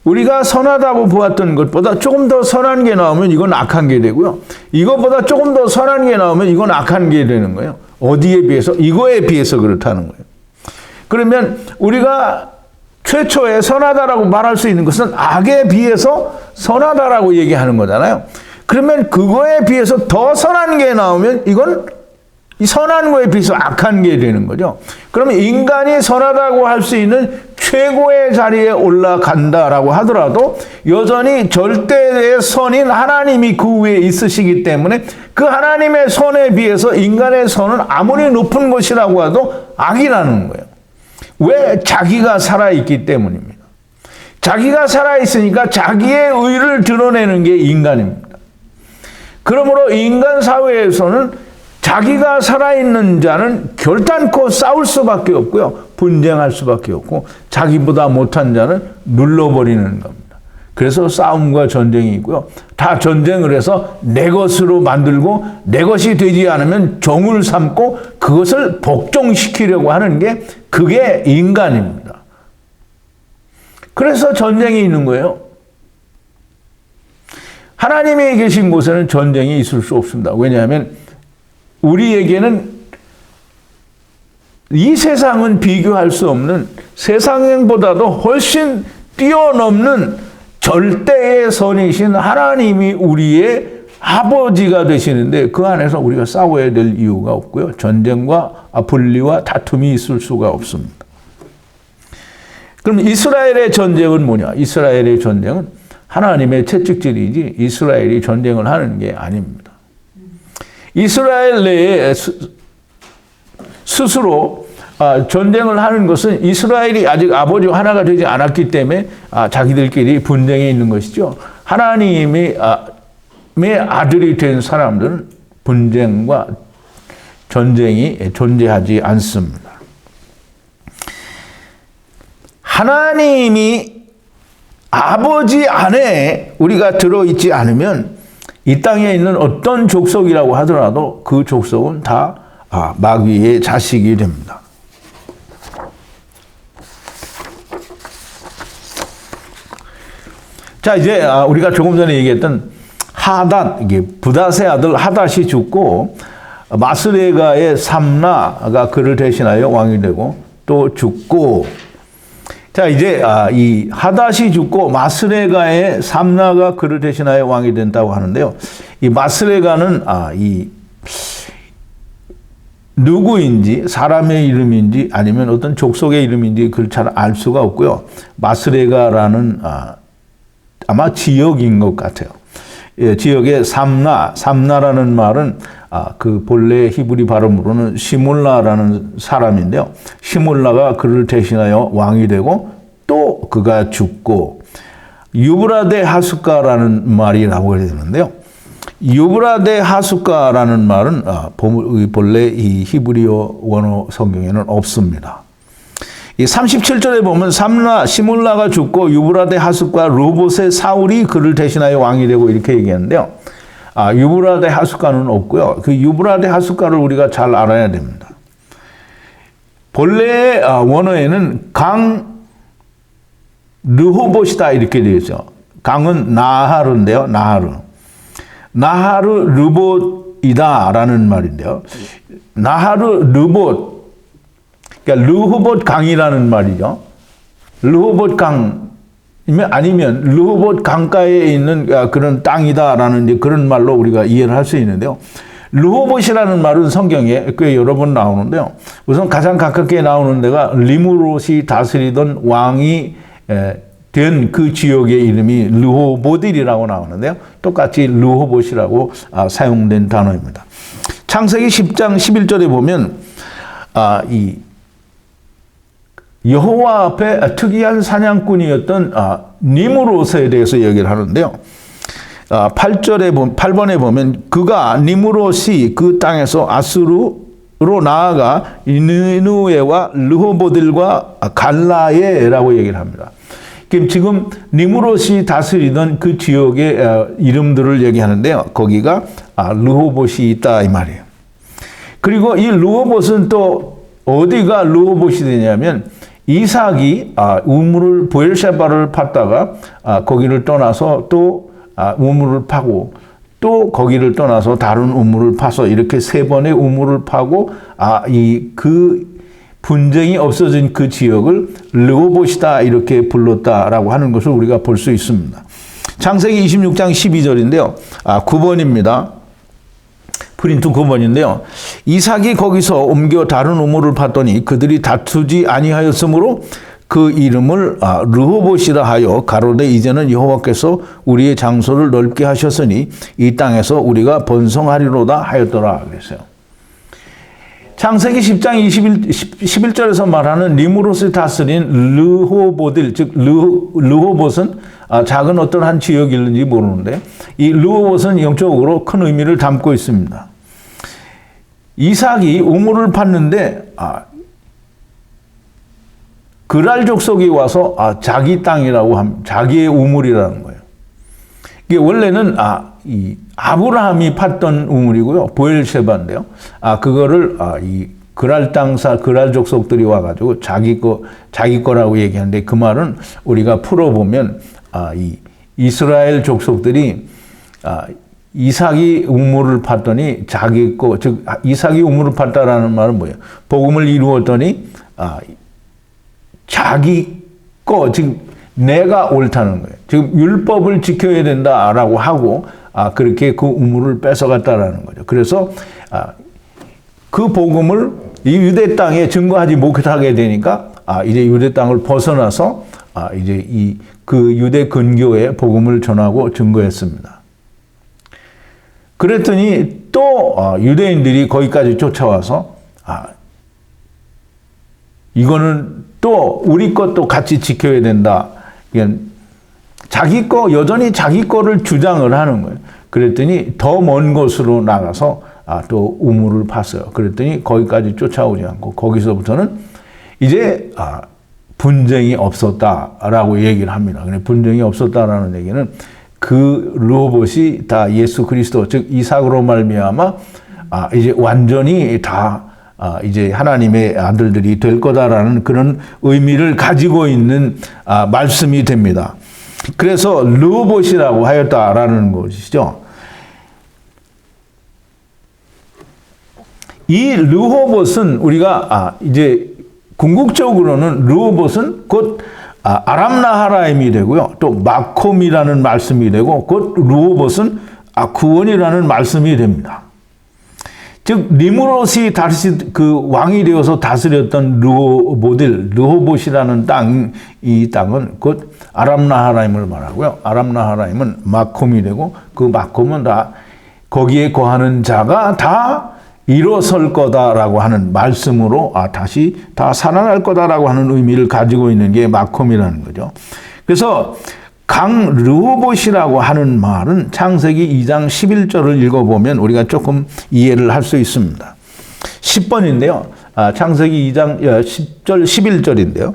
우리가 선하다고 보았던 것보다 조금 더 선한 게 나오면 이건 악한 게 되고요. 이것보다 조금 더 선한 게 나오면 이건 악한 게 되는 거예요. 어디에 비해서? 이거에 비해서 그렇다는 거예요. 그러면 우리가 최초에 선하다라고 말할 수 있는 것은 악에 비해서 선하다라고 얘기하는 거잖아요. 그러면 그거에 비해서 더 선한 게 나오면 이건 이 선한 거에 비해서 악한 게 되는 거죠. 그러면 인간이 선하다고 할 수 있는 최고의 자리에 올라간다라고 하더라도 여전히 절대의 선인 하나님이 그 위에 있으시기 때문에 그 하나님의 선에 비해서 인간의 선은 아무리 높은 것이라고 해도 악이라는 거예요. 왜? 자기가 살아있기 때문입니다. 자기가 살아있으니까 자기의 의를 드러내는 게 인간입니다. 그러므로 인간 사회에서는 자기가 살아있는 자는 결단코 싸울 수밖에 없고요. 분쟁할 수밖에 없고 자기보다 못한 자는 눌러버리는 겁니다. 그래서 싸움과 전쟁이 있고요. 다 전쟁을 해서 내 것으로 만들고 내 것이 되지 않으면 종을 삼고 그것을 복종시키려고 하는 게 그게 인간입니다. 그래서 전쟁이 있는 거예요. 하나님이 계신 곳에는 전쟁이 있을 수 없습니다. 왜냐하면 우리에게는 이 세상은 비교할 수 없는 세상보다도 훨씬 뛰어넘는 절대의 선이신 하나님이 우리의 아버지가 되시는데 그 안에서 우리가 싸워야 될 이유가 없고요. 전쟁과 분리와 다툼이 있을 수가 없습니다. 그럼 이스라엘의 전쟁은 뭐냐? 이스라엘의 전쟁은 하나님의 채찍질이지 이스라엘이 전쟁을 하는 게 아닙니다. 이스라엘 내에 스스로 전쟁을 하는 것은 이스라엘이 아직 아버지 하나가 되지 않았기 때문에 자기들끼리 분쟁이 있는 것이죠. 하나님의 아들이 된 사람들은 분쟁과 전쟁이 존재하지 않습니다. 하나님이 아버지 안에 우리가 들어있지 않으면 이 땅에 있는 어떤 족속이라고 하더라도 그 족속은 다 마귀의 자식이 됩니다. 자, 이제 우리가 조금 전에 얘기했던 하닷, 이게 부닷의 아들 하닷이 죽고 마스레가의 삼나가 그를 대신하여 왕이 되고 또 죽고, 자, 이제 이 하닷이 죽고 마스레가의 삼나가 그를 대신하여 왕이 된다고 하는데요. 이 마스레가는 이 누구인지 사람의 이름인지 아니면 어떤 족속의 이름인지 그걸 잘 알 수가 없고요. 마스레가라는 아마 지역인 것 같아요. 예, 지역의 삼나라는 말은 그 본래 히브리 발음으로는 시몰라라는 사람인데요. 시몰라가 그를 대신하여 왕이 되고 또 그가 죽고 유브라데 하숫가라는 말이 나오게 되는데요. 유브라데 하숫가라는 말은 본래 이 히브리어 원어 성경에는 없습니다. 이 37절에 보면 시몰라가 죽고 유브라데 하숫가 르봇의 사울이 그를 대신하여 왕이 되고 이렇게 얘기하는데요. 유브라데 하숫가는 없고요. 그 유브라데 하숫가를 우리가 잘 알아야 됩니다. 본래 원어에는 강 르호봇이다 이렇게 되어 있죠. 강은 나하르인데요. 나하르 르봇이다라는 말인데요. 나하르 르봇, 그러니까 르호봇 강이라는 말이죠. 르호봇 강 아니면 르호봇 강가에 있는 그런 땅이다라는 이제 그런 말로 우리가 이해를 할 수 있는데요. 르호봇이라는 말은 성경에 꽤 여러 번 나오는데요. 우선 가장 가깝게 나오는 데가 리므롯이 다스리던 왕이 된 그 지역의 이름이 르호보딜이라고 나오는데요. 똑같이 르호봇이라고 사용된 단어입니다. 창세기 10장 11절에 보면 이 여호와 앞에 특이한 사냥꾼이었던 니므롯에 대해서 얘기를 하는데요. 8번에 보면 그가 니므롯이 그 땅에서 아수르로 나아가 니느웨와 르호보딜과 갈라에라고 얘기를 합니다. 지금 니므롯이 다스리던 그 지역의 이름들을 얘기하는데요. 거기가 르호봇이 있다 이 말이에요. 그리고 이 르호봇은 또 어디가 르호봇이 되냐면 이삭이 우물을 브엘셰바를 팠다가 거기를 떠나서 또 우물을 파고 또 거기를 떠나서 다른 우물을 파서 이렇게 3번의 우물을 파고 그 분쟁이 없어진 그 지역을 르호봇이다 이렇게 불렀다라고 하는 것을 우리가 볼 수 있습니다. 창세기 26장 12절인데요. 9번입니다. 프린트 9번인데요. 이삭이 거기서 옮겨 다른 우물을 팠더니 그들이 다투지 아니하였으므로 그 이름을 르호봇이라 하여 가로되 이제는 여호와께서 우리의 장소를 넓게 하셨으니 이 땅에서 우리가 번성하리로다 하였더라 그랬어요. 창세기 10장 11절에서 말하는 니므롯이 다스린 르호보딜, 즉 르호봇은 작은 어떤 한 지역이 있는지 모르는데 이 르호봇은 영적으로 큰 의미를 담고 있습니다. 이삭이 우물을 팠는데 그랄 족속이 와서 자기 땅이라고 함, 자기의 우물이라는 거예요. 이게 원래는 이 아브라함이 팠던 우물이고요, 보엘셰바인데요. 그거를 이 그랄 땅사 그랄 족속들이 와가지고 자기 거라고 얘기하는데 그 말은 우리가 풀어보면 이 이스라엘 족속들이 이삭이 우물을 팠더니 자기 거, 즉 이삭이 우물을 팠다라는 말은 뭐예요? 복음을 이루었더니 자기 거, 즉 내가 옳다는 거예요. 지금 율법을 지켜야 된다라고 하고 그렇게 그 우물을 뺏어갔다라는 거죠. 그래서 그 복음을 이 유대 땅에 증거하지 못하게 되니까 이제 유대 땅을 벗어나서 이제 그 유대 근교에 복음을 전하고 증거했습니다. 그랬더니 또 유대인들이 거기까지 쫓아와서 이거는 또 우리 것도 같이 지켜야 된다. 자기 거, 여전히 자기 거를 주장을 하는 거예요. 그랬더니 더 먼 곳으로 나가서 또 우물을 팠어요. 그랬더니 거기까지 쫓아오지 않고 거기서부터는 이제 분쟁이 없었다라고 얘기를 합니다. 분쟁이 없었다라는 얘기는 그 르호봇이 다 예수 그리스도, 즉 이삭으로 말미암아 이제 완전히 다 이제 하나님의 아들들이 될 거다라는 그런 의미를 가지고 있는 말씀이 됩니다. 그래서 르호봇이라고 하였다라는 것이죠. 이 르호봇은 우리가 이제 궁극적으로는 르호봇은 곧 아람나하라임이 되고요. 또 마콤이라는 말씀이 되고 곧 르호봇은 구원이라는 말씀이 됩니다. 즉 니므롯이 다시 그 왕이 되어서 다스렸던 르호봇이라는 땅, 이 땅은 곧 아람나하라임을 말하고요. 아람나하라임은 마콤이 되고 그 마콤은 다 거기에 거하는 자가 다 일어설 거다라고 하는 말씀으로 다시 다 살아날 거다라고 하는 의미를 가지고 있는 게 마콤이라는 거죠. 그래서 강 르호봇이라고 하는 말은 창세기 2장 11절을 읽어보면 우리가 조금 이해를 할 수 있습니다. 10번인데요. 창세기 2장 10절 11절인데요.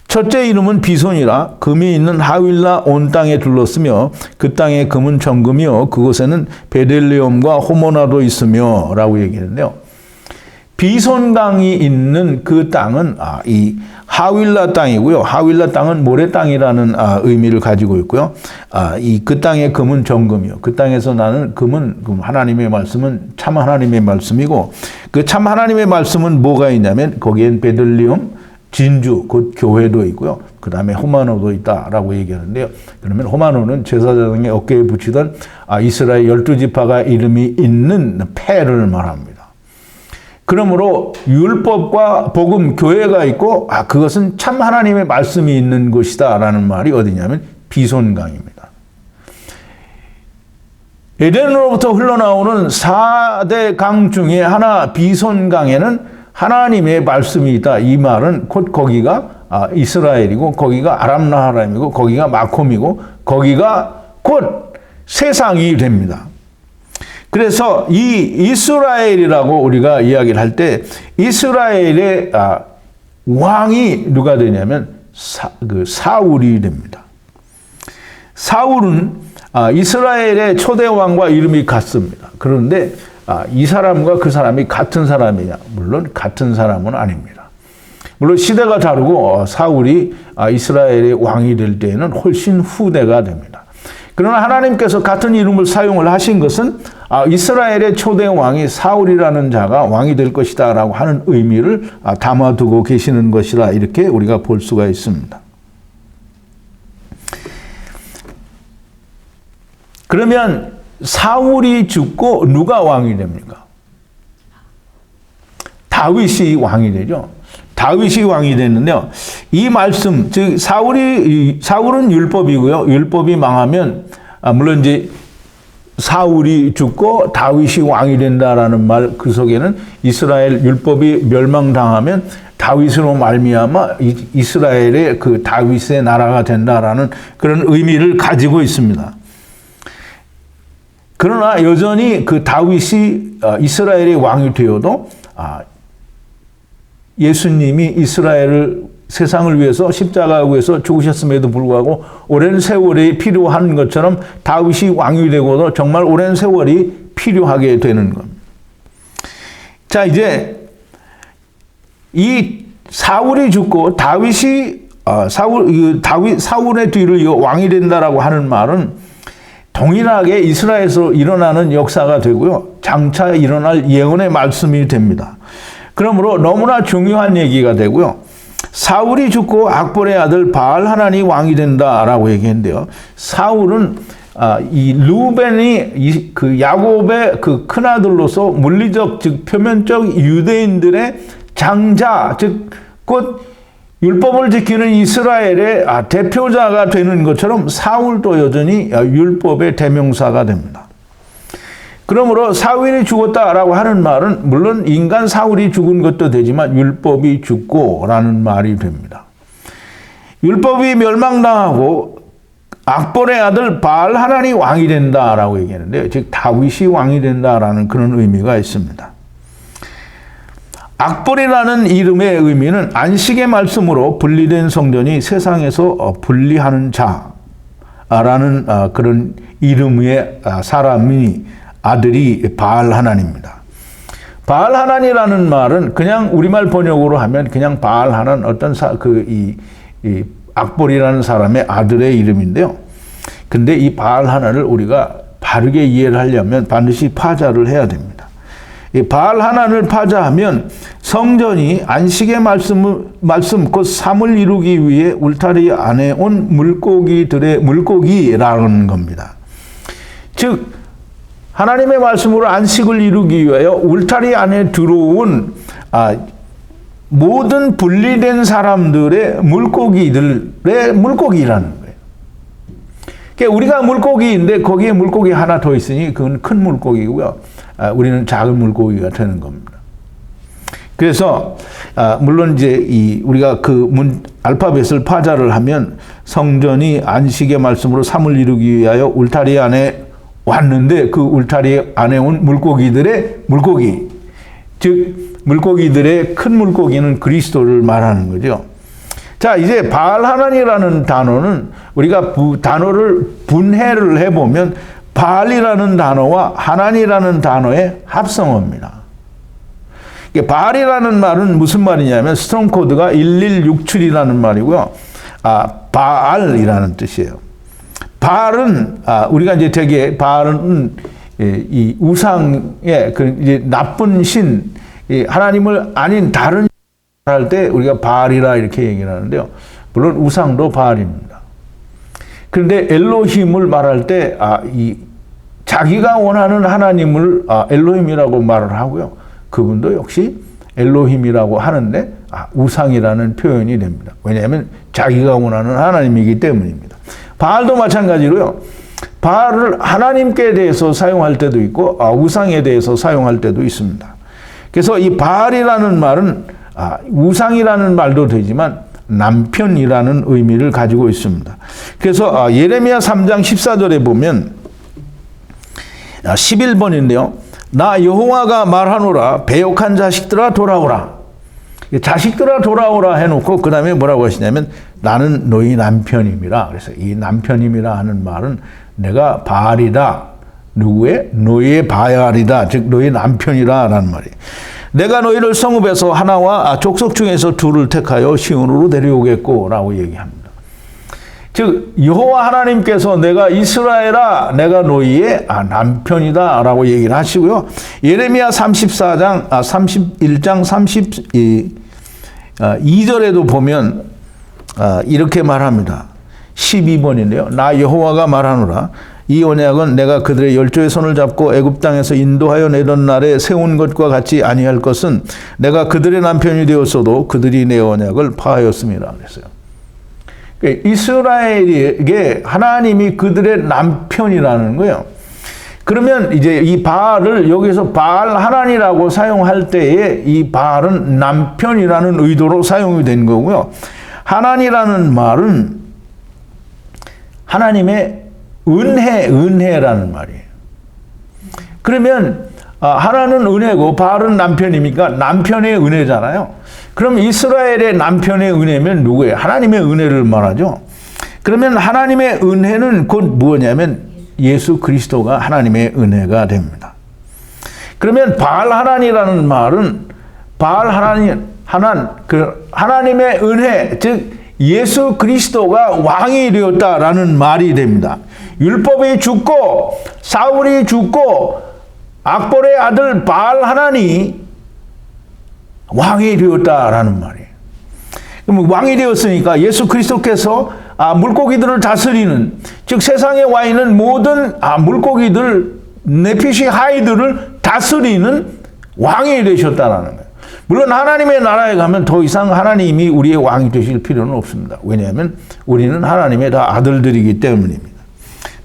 첫째 이름은 비손이라 금이 있는 하윌라 온 땅에 둘렀으며 그 땅에 금은 정금이요 그곳에는 베들레헴과 호모나도 있으며 라고 얘기했는데요. 비손강이 있는 그 땅은 이 하윌라 땅이고요. 하윌라 땅은 모래 땅이라는 의미를 가지고 있고요. 그 땅의 금은 정금이요. 그 땅에서 나는 금은 하나님의 말씀은 참 하나님의 말씀이고 그 참 하나님의 말씀은 뭐가 있냐면 거기엔 베들레헴 진주, 곧 교회도 있고요. 그 다음에 호마노도 있다라고 얘기하는데요. 그러면 호마노는 제사장의 어깨에 붙이던 이스라엘 12지파가 이름이 있는 패를 말합니다. 그러므로 율법과 복음, 교회가 있고 그것은 참 하나님의 말씀이 있는 곳이다 라는 말이 어디냐면 비손강입니다. 에덴으로부터 흘러나오는 4대 강 중에 하나 비손강에는 하나님의 말씀이 있다. 이 말은 곧 거기가 이스라엘이고 거기가 아람나하라임이고 거기가 마콤이고 거기가 곧 세상이 됩니다. 그래서 이 이스라엘이라고 우리가 이야기를 할 때 이스라엘의 왕이 누가 되냐면 사울이 됩니다. 사울은 이스라엘의 초대 왕과 이름이 같습니다. 그런데 이 사람과 그 사람이 같은 사람이냐? 물론 같은 사람은 아닙니다. 물론 시대가 다르고 사울이 이스라엘의 왕이 될 때에는 훨씬 후대가 됩니다. 그러나 하나님께서 같은 이름을 사용을 하신 것은 이스라엘의 초대 왕이 사울이라는 자가 왕이 될 것이다 라고 하는 의미를 담아두고 계시는 것이라 이렇게 우리가 볼 수가 있습니다. 그러면 사울이 죽고 누가 왕이 됩니까? 다윗이 왕이 되죠. 다윗이 왕이 됐는데요. 이 말씀, 즉 사울은 율법이고요. 율법이 망하면 물론 이제 사울이 죽고 다윗이 왕이 된다라는 말, 그 속에는 이스라엘 율법이 멸망당하면 다윗으로 말미암아 이스라엘의 그 다윗의 나라가 된다라는 그런 의미를 가지고 있습니다. 그러나 여전히 그 다윗이 이스라엘의 왕이 되어도 예수님이 이스라엘을 세상을 위해서 십자가에 위해서 죽으셨음에도 불구하고 오랜 세월이 필요한 것처럼 다윗이 왕이 되고도 정말 오랜 세월이 필요하게 되는 겁니다. 자, 이제 이 사울이 죽고 사울의 뒤를 왕이 된다라고 하는 말은 동일하게 이스라엘에서 일어나는 역사가 되고요. 장차 일어날 예언의 말씀이 됩니다. 그러므로 너무나 중요한 얘기가 되고요. 사울이 죽고 악bor의 아들 바알하난이 왕이 된다라고 얘기했는데요. 사울은 이 루벤이 그 야곱의 그 큰아들로서 물리적 즉 표면적 유대인들의 장자 즉 곧 율법을 지키는 이스라엘의 대표자가 되는 것처럼 사울도 여전히 율법의 대명사가 됩니다. 그러므로 사울이 죽었다라고 하는 말은 물론 인간 사울이 죽은 것도 되지만 율법이 죽고라는 말이 됩니다. 율법이 멸망당하고 악bor의 아들 바알하난이 왕이 된다라고 얘기하는데요. 즉 다윗이 왕이 된다라는 그런 의미가 있습니다. 악bor이라는 이름의 의미는 안식의 말씀으로 분리된 성전이 세상에서 분리하는 자라는 그런 이름의 사람이 아들이 바알하난입니다. 바알하난이라는 말은 그냥 우리말 번역으로 하면 그냥 바알하난 어떤 악bor이라는 사람의 아들의 이름인데요. 근데 이 바알하난을 우리가 바르게 이해를 하려면 반드시 파자를 해야 됩니다. 이 바알하난을 파자하면 성전이 안식의 말씀 곧 삶을 이루기 위해 울타리 안에 온 물고기라는 겁니다. 즉 하나님의 말씀으로 안식을 이루기 위하여 울타리 안에 들어온 모든 분리된 사람들의 물고기들의 물고기라는 거예요. 그러니까 우리가 물고기인데 거기에 물고기 하나 더 있으니 그건 큰 물고기고요. 우리는 작은 물고기가 되는 겁니다. 그래서 물론 이제 우리가 그 알파벳을 파자를 하면 성전이 안식의 말씀으로 삶을 이루기 위하여 울타리 안에 왔는데 그 울타리 안에 온 물고기들의 물고기, 즉 물고기들의 큰 물고기는 그리스도를 말하는 거죠. 자, 이제 바알하난이라는 단어는 우리가 단어를 분해를 해보면 바알이라는 단어와 하난이라는 단어의 합성어입니다. 바알이라는 말은 무슨 말이냐면 스트롱 코드가 1167이라는 말이고요. 바알이라는 뜻이에요. 바알은 우리가 이제 되게 바알은 이 우상의 그 이제 나쁜 신, 하나님을 아닌 다른 할 때 우리가 바알이라 이렇게 얘기를 하는데요. 물론 우상도 바알입니다. 그런데 엘로힘을 말할 때 자기가 원하는 하나님을 엘로힘이라고 말을 하고요. 그분도 역시 엘로힘이라고 하는데 우상이라는 표현이 됩니다. 왜냐하면 자기가 원하는 하나님이기 때문입니다. 바알도 마찬가지로요. 바알을 하나님께 대해서 사용할 때도 있고 우상에 대해서 사용할 때도 있습니다. 그래서 이 바알이라는 말은 우상이라는 말도 되지만 남편이라는 의미를 가지고 있습니다. 그래서 예레미야 3장 14절에 보면 11번인데요. 나 여호와가 말하노라 배역한 자식들아 돌아오라. 자식들아 돌아오라 해놓고 그 다음에 뭐라고 하시냐면 나는 너희 남편임이라. 그래서 이 남편임이라 하는 말은 내가 바알이다. 누구의? 너희의 바알이다. 즉 너희 남편이라 라는 말이에요. 내가 너희를 성읍에서 하나와 족속 중에서 둘을 택하여 시온으로 데려오겠고 라고 얘기합니다. 즉 여호와 하나님께서 내가 이스라엘아 내가 너희의 남편이다 라고 얘기를 하시고요. 예레미야 31장 32절에도 보면 이렇게 말합니다. 12번인데요. 나 여호와가 말하노라. 이 언약은 내가 그들의 열조의 손을 잡고 애굽 땅에서 인도하여 내던 날에 세운 것과 같이 아니할 것은 내가 그들의 남편이 되었어도 그들이 내 언약을 파하였습니다. 그랬어요. 이스라엘에게 하나님이 그들의 남편이라는 거예요. 그러면 이제 이 바알을 여기서 바알 하나니라고 사용할 때에 이 바알은 남편이라는 의도로 사용이 된 거고요. 하나니라는 말은 하나님의 은혜라는 말이에요. 그러면 하나는 은혜고 바알은 남편이니까 남편의 은혜잖아요. 그럼 이스라엘의 남편의 은혜면 누구예요? 하나님의 은혜를 말하죠. 그러면 하나님의 은혜는 곧 무엇냐면 예수 그리스도가 하나님의 은혜가 됩니다. 그러면 바알 하나니라는 말은 바알 하나님의 은혜, 즉 예수 그리스도가 왕이 되었다라는 말이 됩니다. 율법이 죽고 사울이 죽고 악bor의 아들 바알 하나니 왕이 되었다라는 말이에요. 그럼 왕이 되었으니까 예수 그리스도께서 물고기들을 다스리는, 즉 세상에 와 있는 모든 물고기들, 네피시 하이들을 다스리는 왕이 되셨다라는 거예요. 물론 하나님의 나라에 가면 더 이상 하나님이 우리의 왕이 되실 필요는 없습니다. 왜냐하면 우리는 하나님의 다 아들들이기 때문입니다.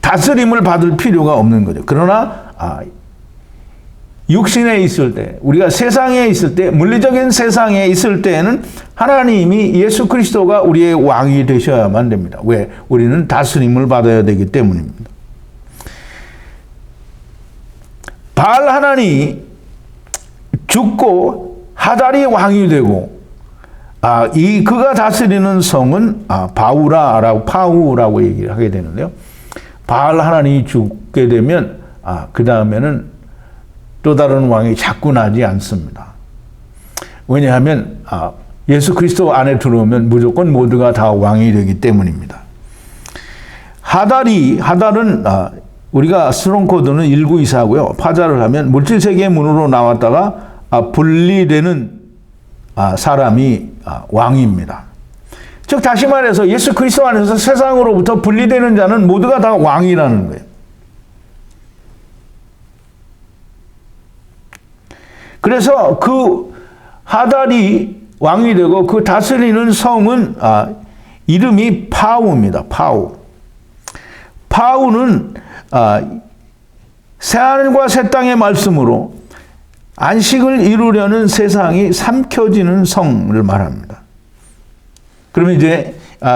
다스림을 받을 필요가 없는 거죠. 그러나 육신에 있을 때, 우리가 세상에 있을 때, 물리적인 세상에 있을 때에는 하나님이 예수 그리스도가 우리의 왕이 되셔야만 됩니다. 왜? 우리는 다스림을 받아야 되기 때문입니다. 바알 하나니 죽고 하달이 왕이 되고 그가 다스리는 성은 파우라고 얘기를 하게 되는데요. 바알 하나님이 죽게 되면 그 다음에는 또 다른 왕이 자꾸 나지 않습니다. 왜냐하면 예수 그리스도 안에 들어오면 무조건 모두가 다 왕이 되기 때문입니다. 하달은 우리가 스트롱코드는 1924고요. 파자를 하면 물질세계의 문으로 나왔다가 분리되는 사람이 왕입니다. 즉 다시 말해서 예수 그리스도 안에서 세상으로부터 분리되는 자는 모두가 다 왕이라는 거예요. 그래서 그 하달이 왕이 되고 그 다스리는 성은 이름이 파우입니다. 파우는 새하늘과 새 땅의 말씀으로 안식을 이루려는 세상이 삼켜지는 성을 말합니다. 그러면 이제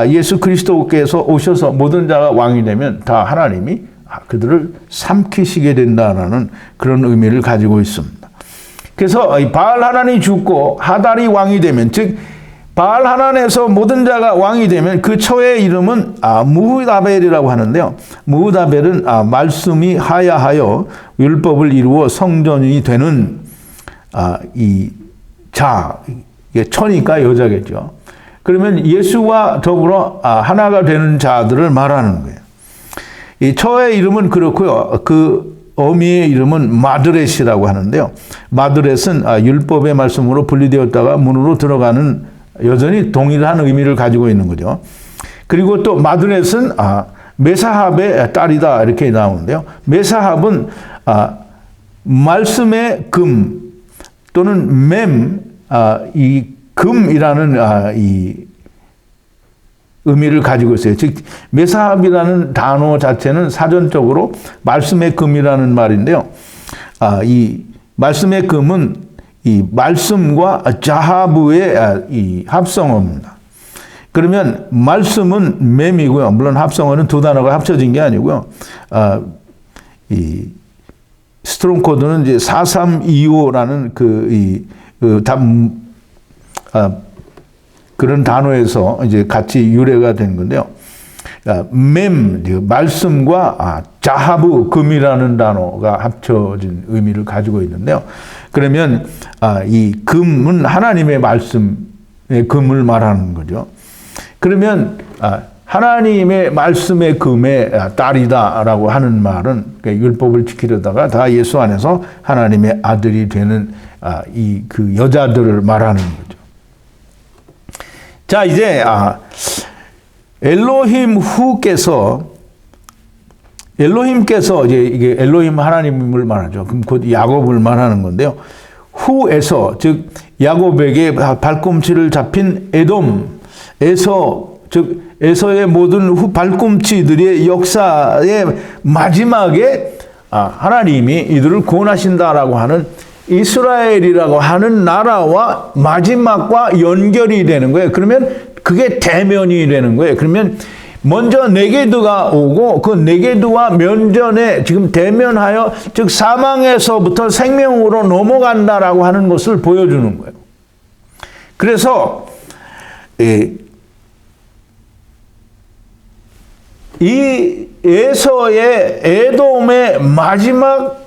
예수 그리스도께서 오셔서 모든 자가 왕이 되면 다 하나님이 그들을 삼키시게 된다는 그런 의미를 가지고 있습니다. 그래서 바알 하나님이 죽고 하달이 왕이 되면, 즉 바알 하나님에서 모든 자가 왕이 되면 그 처의 이름은 무후다벨이라고 하는데요. 무후다벨은 말씀이 하야하여 율법을 이루어 성전이 되는 이게 처니까 여자겠죠. 그러면 예수와 더불어 하나가 되는 자들을 말하는 거예요. 이 처의 이름은 그렇고요. 그 어미의 이름은 마드렛이라고 하는데요. 마드렛은 율법의 말씀으로 분리되었다가 문으로 들어가는 여전히 동일한 의미를 가지고 있는 거죠. 그리고 또 마드렛은 메사합의 딸이다 이렇게 나오는데요. 메사합은 말씀의 금 또는 이 금이라는 이 의미를 가지고 있어요. 즉 메사합이라는 단어 자체는 사전적으로 말씀의 금이라는 말인데요. 이 말씀의 금은 이 말씀과 자하부의 이 합성어입니다. 그러면 말씀은 mem이고요. 물론 합성어는 두 단어가 합쳐진 게 아니고요. 이 스트롱 코드는 이제 4325라는 그런 단어에서 이제 같이 유래가 된 건데요. 말씀과 자하부 금이라는 단어가 합쳐진 의미를 가지고 있는데요. 그러면 이 금은 하나님의 말씀의 금을 말하는 거죠. 그러면 하나님의 말씀의 금의 딸이다라고 하는 말은 율법을 지키려다가 다 예수 안에서 하나님의 아들이 되는 그 여자들을 말하는 거죠. 자, 이제 엘로힘께서 이제 이게 엘로힘 하나님을 말하죠. 그럼 곧 야곱을 말하는 건데요. 후에서, 즉 야곱에게 발꿈치를 잡힌 에서의 모든 발꿈치들의 역사의 마지막에 하나님이 이들을 구원하신다라고 하는 이스라엘이라고 하는 나라와 마지막과 연결이 되는 거예요. 그러면 그게 대면이 되는 거예요. 그러면 먼저 네게드가 오고 그 네게드와 면전에 지금 대면하여, 즉 사망에서부터 생명으로 넘어간다라고 하는 것을 보여주는 거예요. 그래서 이 에서의 에돔의 마지막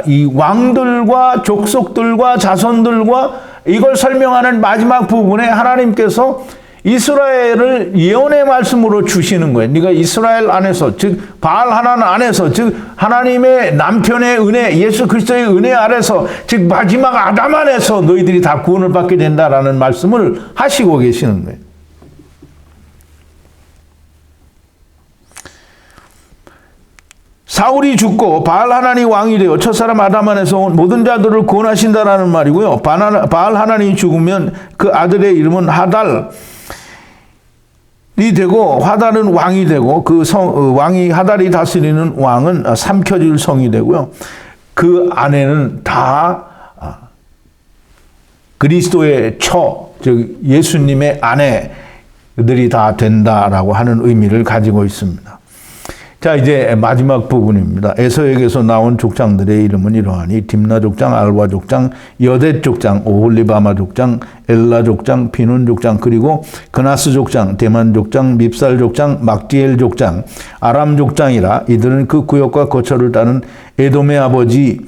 이 왕들과 족속들과 자손들과 이걸 설명하는 마지막 부분에 하나님께서 이스라엘을 예언의 말씀으로 주시는 거예요. 네가 이스라엘 안에서, 즉 바알 하나님 안에서, 즉 하나님의 남편의 은혜, 예수 그리스도의 은혜 아래서, 즉 마지막 아담 안에서 너희들이 다 구원을 받게 된다라는 말씀을 하시고 계시는 거예요. 사울이 죽고 바알 하나님 왕이 되어 첫사람 아담 안에서 온 모든 자들을 구원하신다라는 말이고요. 바알 하나님이 죽으면 그 아들의 이름은 하달이 되고, 하달은 왕이 되고, 그 왕이 하달이 다스리는 왕은 삼켜질 성이 되고요. 그 안에는 다 그리스도의 즉 예수님의 아내들이 다 된다라고 하는 의미를 가지고 있습니다. 자, 이제 마지막 부분입니다. 에서에게서 나온 족장들의 이름은 이러하니 딥나 족장, 알와 족장, 여댓 족장, 오홀리바마 족장, 엘라 족장, 비눈 족장, 그리고 그나스 족장, 대만 족장, 밉살 족장, 막디엘 족장, 아람 족장이라. 이들은 그 구역과 거처를 따는 에돔의 아버지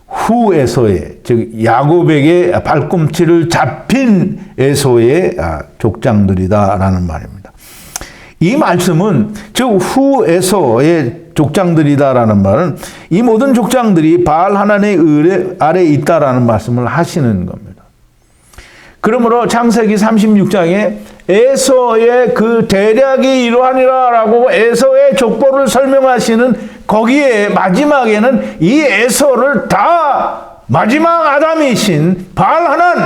후에서의, 즉 야곱에게 발꿈치를 잡힌 에서의 족장들이다라는 말입니다. 이 말씀은, 즉 후에서의 족장들이다라는 말은 이 모든 족장들이 바알 하나님의 의뢰 아래에 있다라는 말씀을 하시는 겁니다. 그러므로 창세기 36장에 에서의 그 대략이 이러하니라라고 에서의 족보를 설명하시는 거기에 마지막에는 이 에서를 다 마지막 아담이신 바알 하나님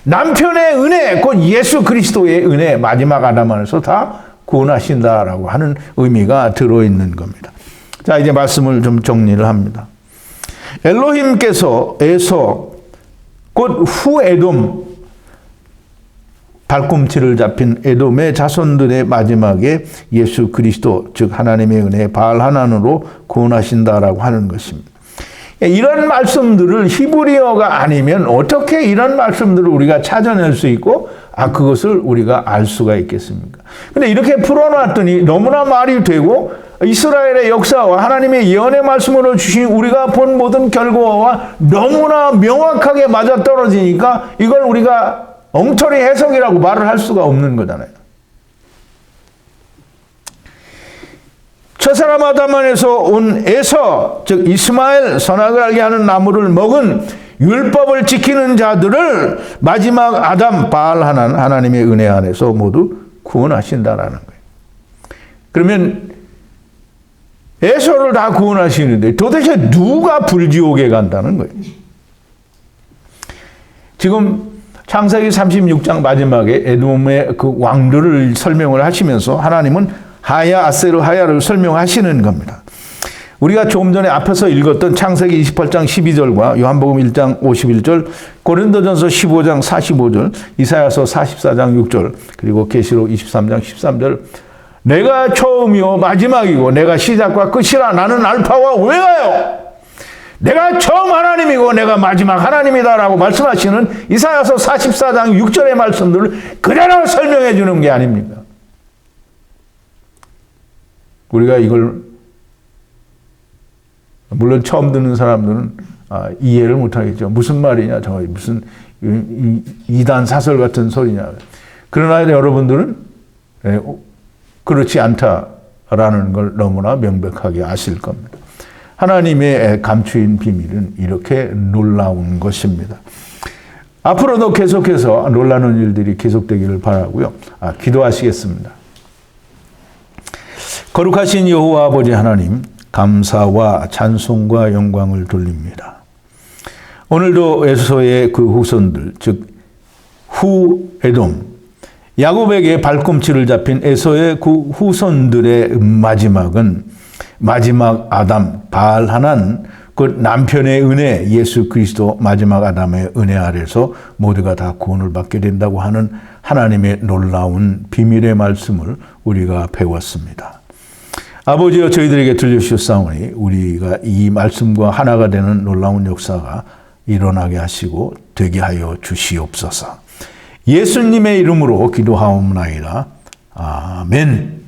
남편의 은혜, 곧 예수 그리스도의 은혜, 마지막 아담 안에서 다 구원하신다라고 하는 의미가 들어있는 겁니다. 자, 이제 말씀을 좀 정리를 합니다. 엘로힘께서 에서, 곧 후에돔, 발꿈치를 잡힌 에돔의 자손들의 마지막에 예수 그리스도, 즉 하나님의 은혜 바알 하나님으로 구원하신다라고 하는 것입니다. 이런 말씀들을 히브리어가 아니면 어떻게 이런 말씀들을 우리가 찾아낼 수 있고 그것을 우리가 알 수가 있겠습니까? 근데 이렇게 풀어놨더니 너무나 말이 되고 이스라엘의 역사와 하나님의 예언의 말씀으로 주신 우리가 본 모든 결과와 너무나 명확하게 맞아떨어지니까 이걸 우리가 엉터리 해석이라고 말을 할 수가 없는 거잖아요. 첫사람 아담 안에서 온 에서, 즉 이스마엘, 선악을 알게 하는 나무를 먹은 율법을 지키는 자들을 마지막 아담 바알 하나님의 은혜 안에서 모두 구원하신다라는 거예요. 그러면 에서를 다 구원하시는데 도대체 누가 불지옥에 간다는 거예요? 지금 창세기 36장 마지막에 에돔의 그 왕들을 설명을 하시면서 하나님은 하야, 아세르, 하야를 설명하시는 겁니다. 우리가 조금 전에 앞에서 읽었던 창세기 28장 12절과 요한복음 1장 51절, 고린도전서 15장 45절, 이사야서 44장 6절, 그리고 계시록 23장 13절, 내가 처음이요 마지막이고 내가 시작과 끝이라. 나는 알파와 오메가요. 내가 처음 하나님이고 내가 마지막 하나님이다라고 말씀하시는 이사야서 44장 6절의 말씀들을 그대로 설명해 주는 게 아닙니까? 우리가 이걸 물론 처음 듣는 사람들은 이해를 못하겠죠. 무슨 말이냐, 저 무슨 이단 사설 같은 소리냐. 그러나 여러분들은 그렇지 않다라는 걸 너무나 명백하게 아실 겁니다. 하나님의 감추인 비밀은 이렇게 놀라운 것입니다. 앞으로도 계속해서 놀라는 일들이 계속되기를 바라고요. 기도하시겠습니다. 거룩하신 여호와 아버지 하나님, 감사와 찬송과 영광을 돌립니다. 오늘도 에서의 그 후손들, 즉 후에돔, 야곱에게 발꿈치를 잡힌 에서의 그 후손들의 마지막은 마지막 아담, 발하난 그 남편의 은혜, 예수 그리스도 마지막 아담의 은혜 아래서 모두가 다 구원을 받게 된다고 하는 하나님의 놀라운 비밀의 말씀을 우리가 배웠습니다. 아버지여, 저희들에게 들려주셨사오니 우리가 이 말씀과 하나가 되는 놀라운 역사가 일어나게 하시고 되게 하여 주시옵소서. 예수님의 이름으로 기도하옵나이다. 아멘.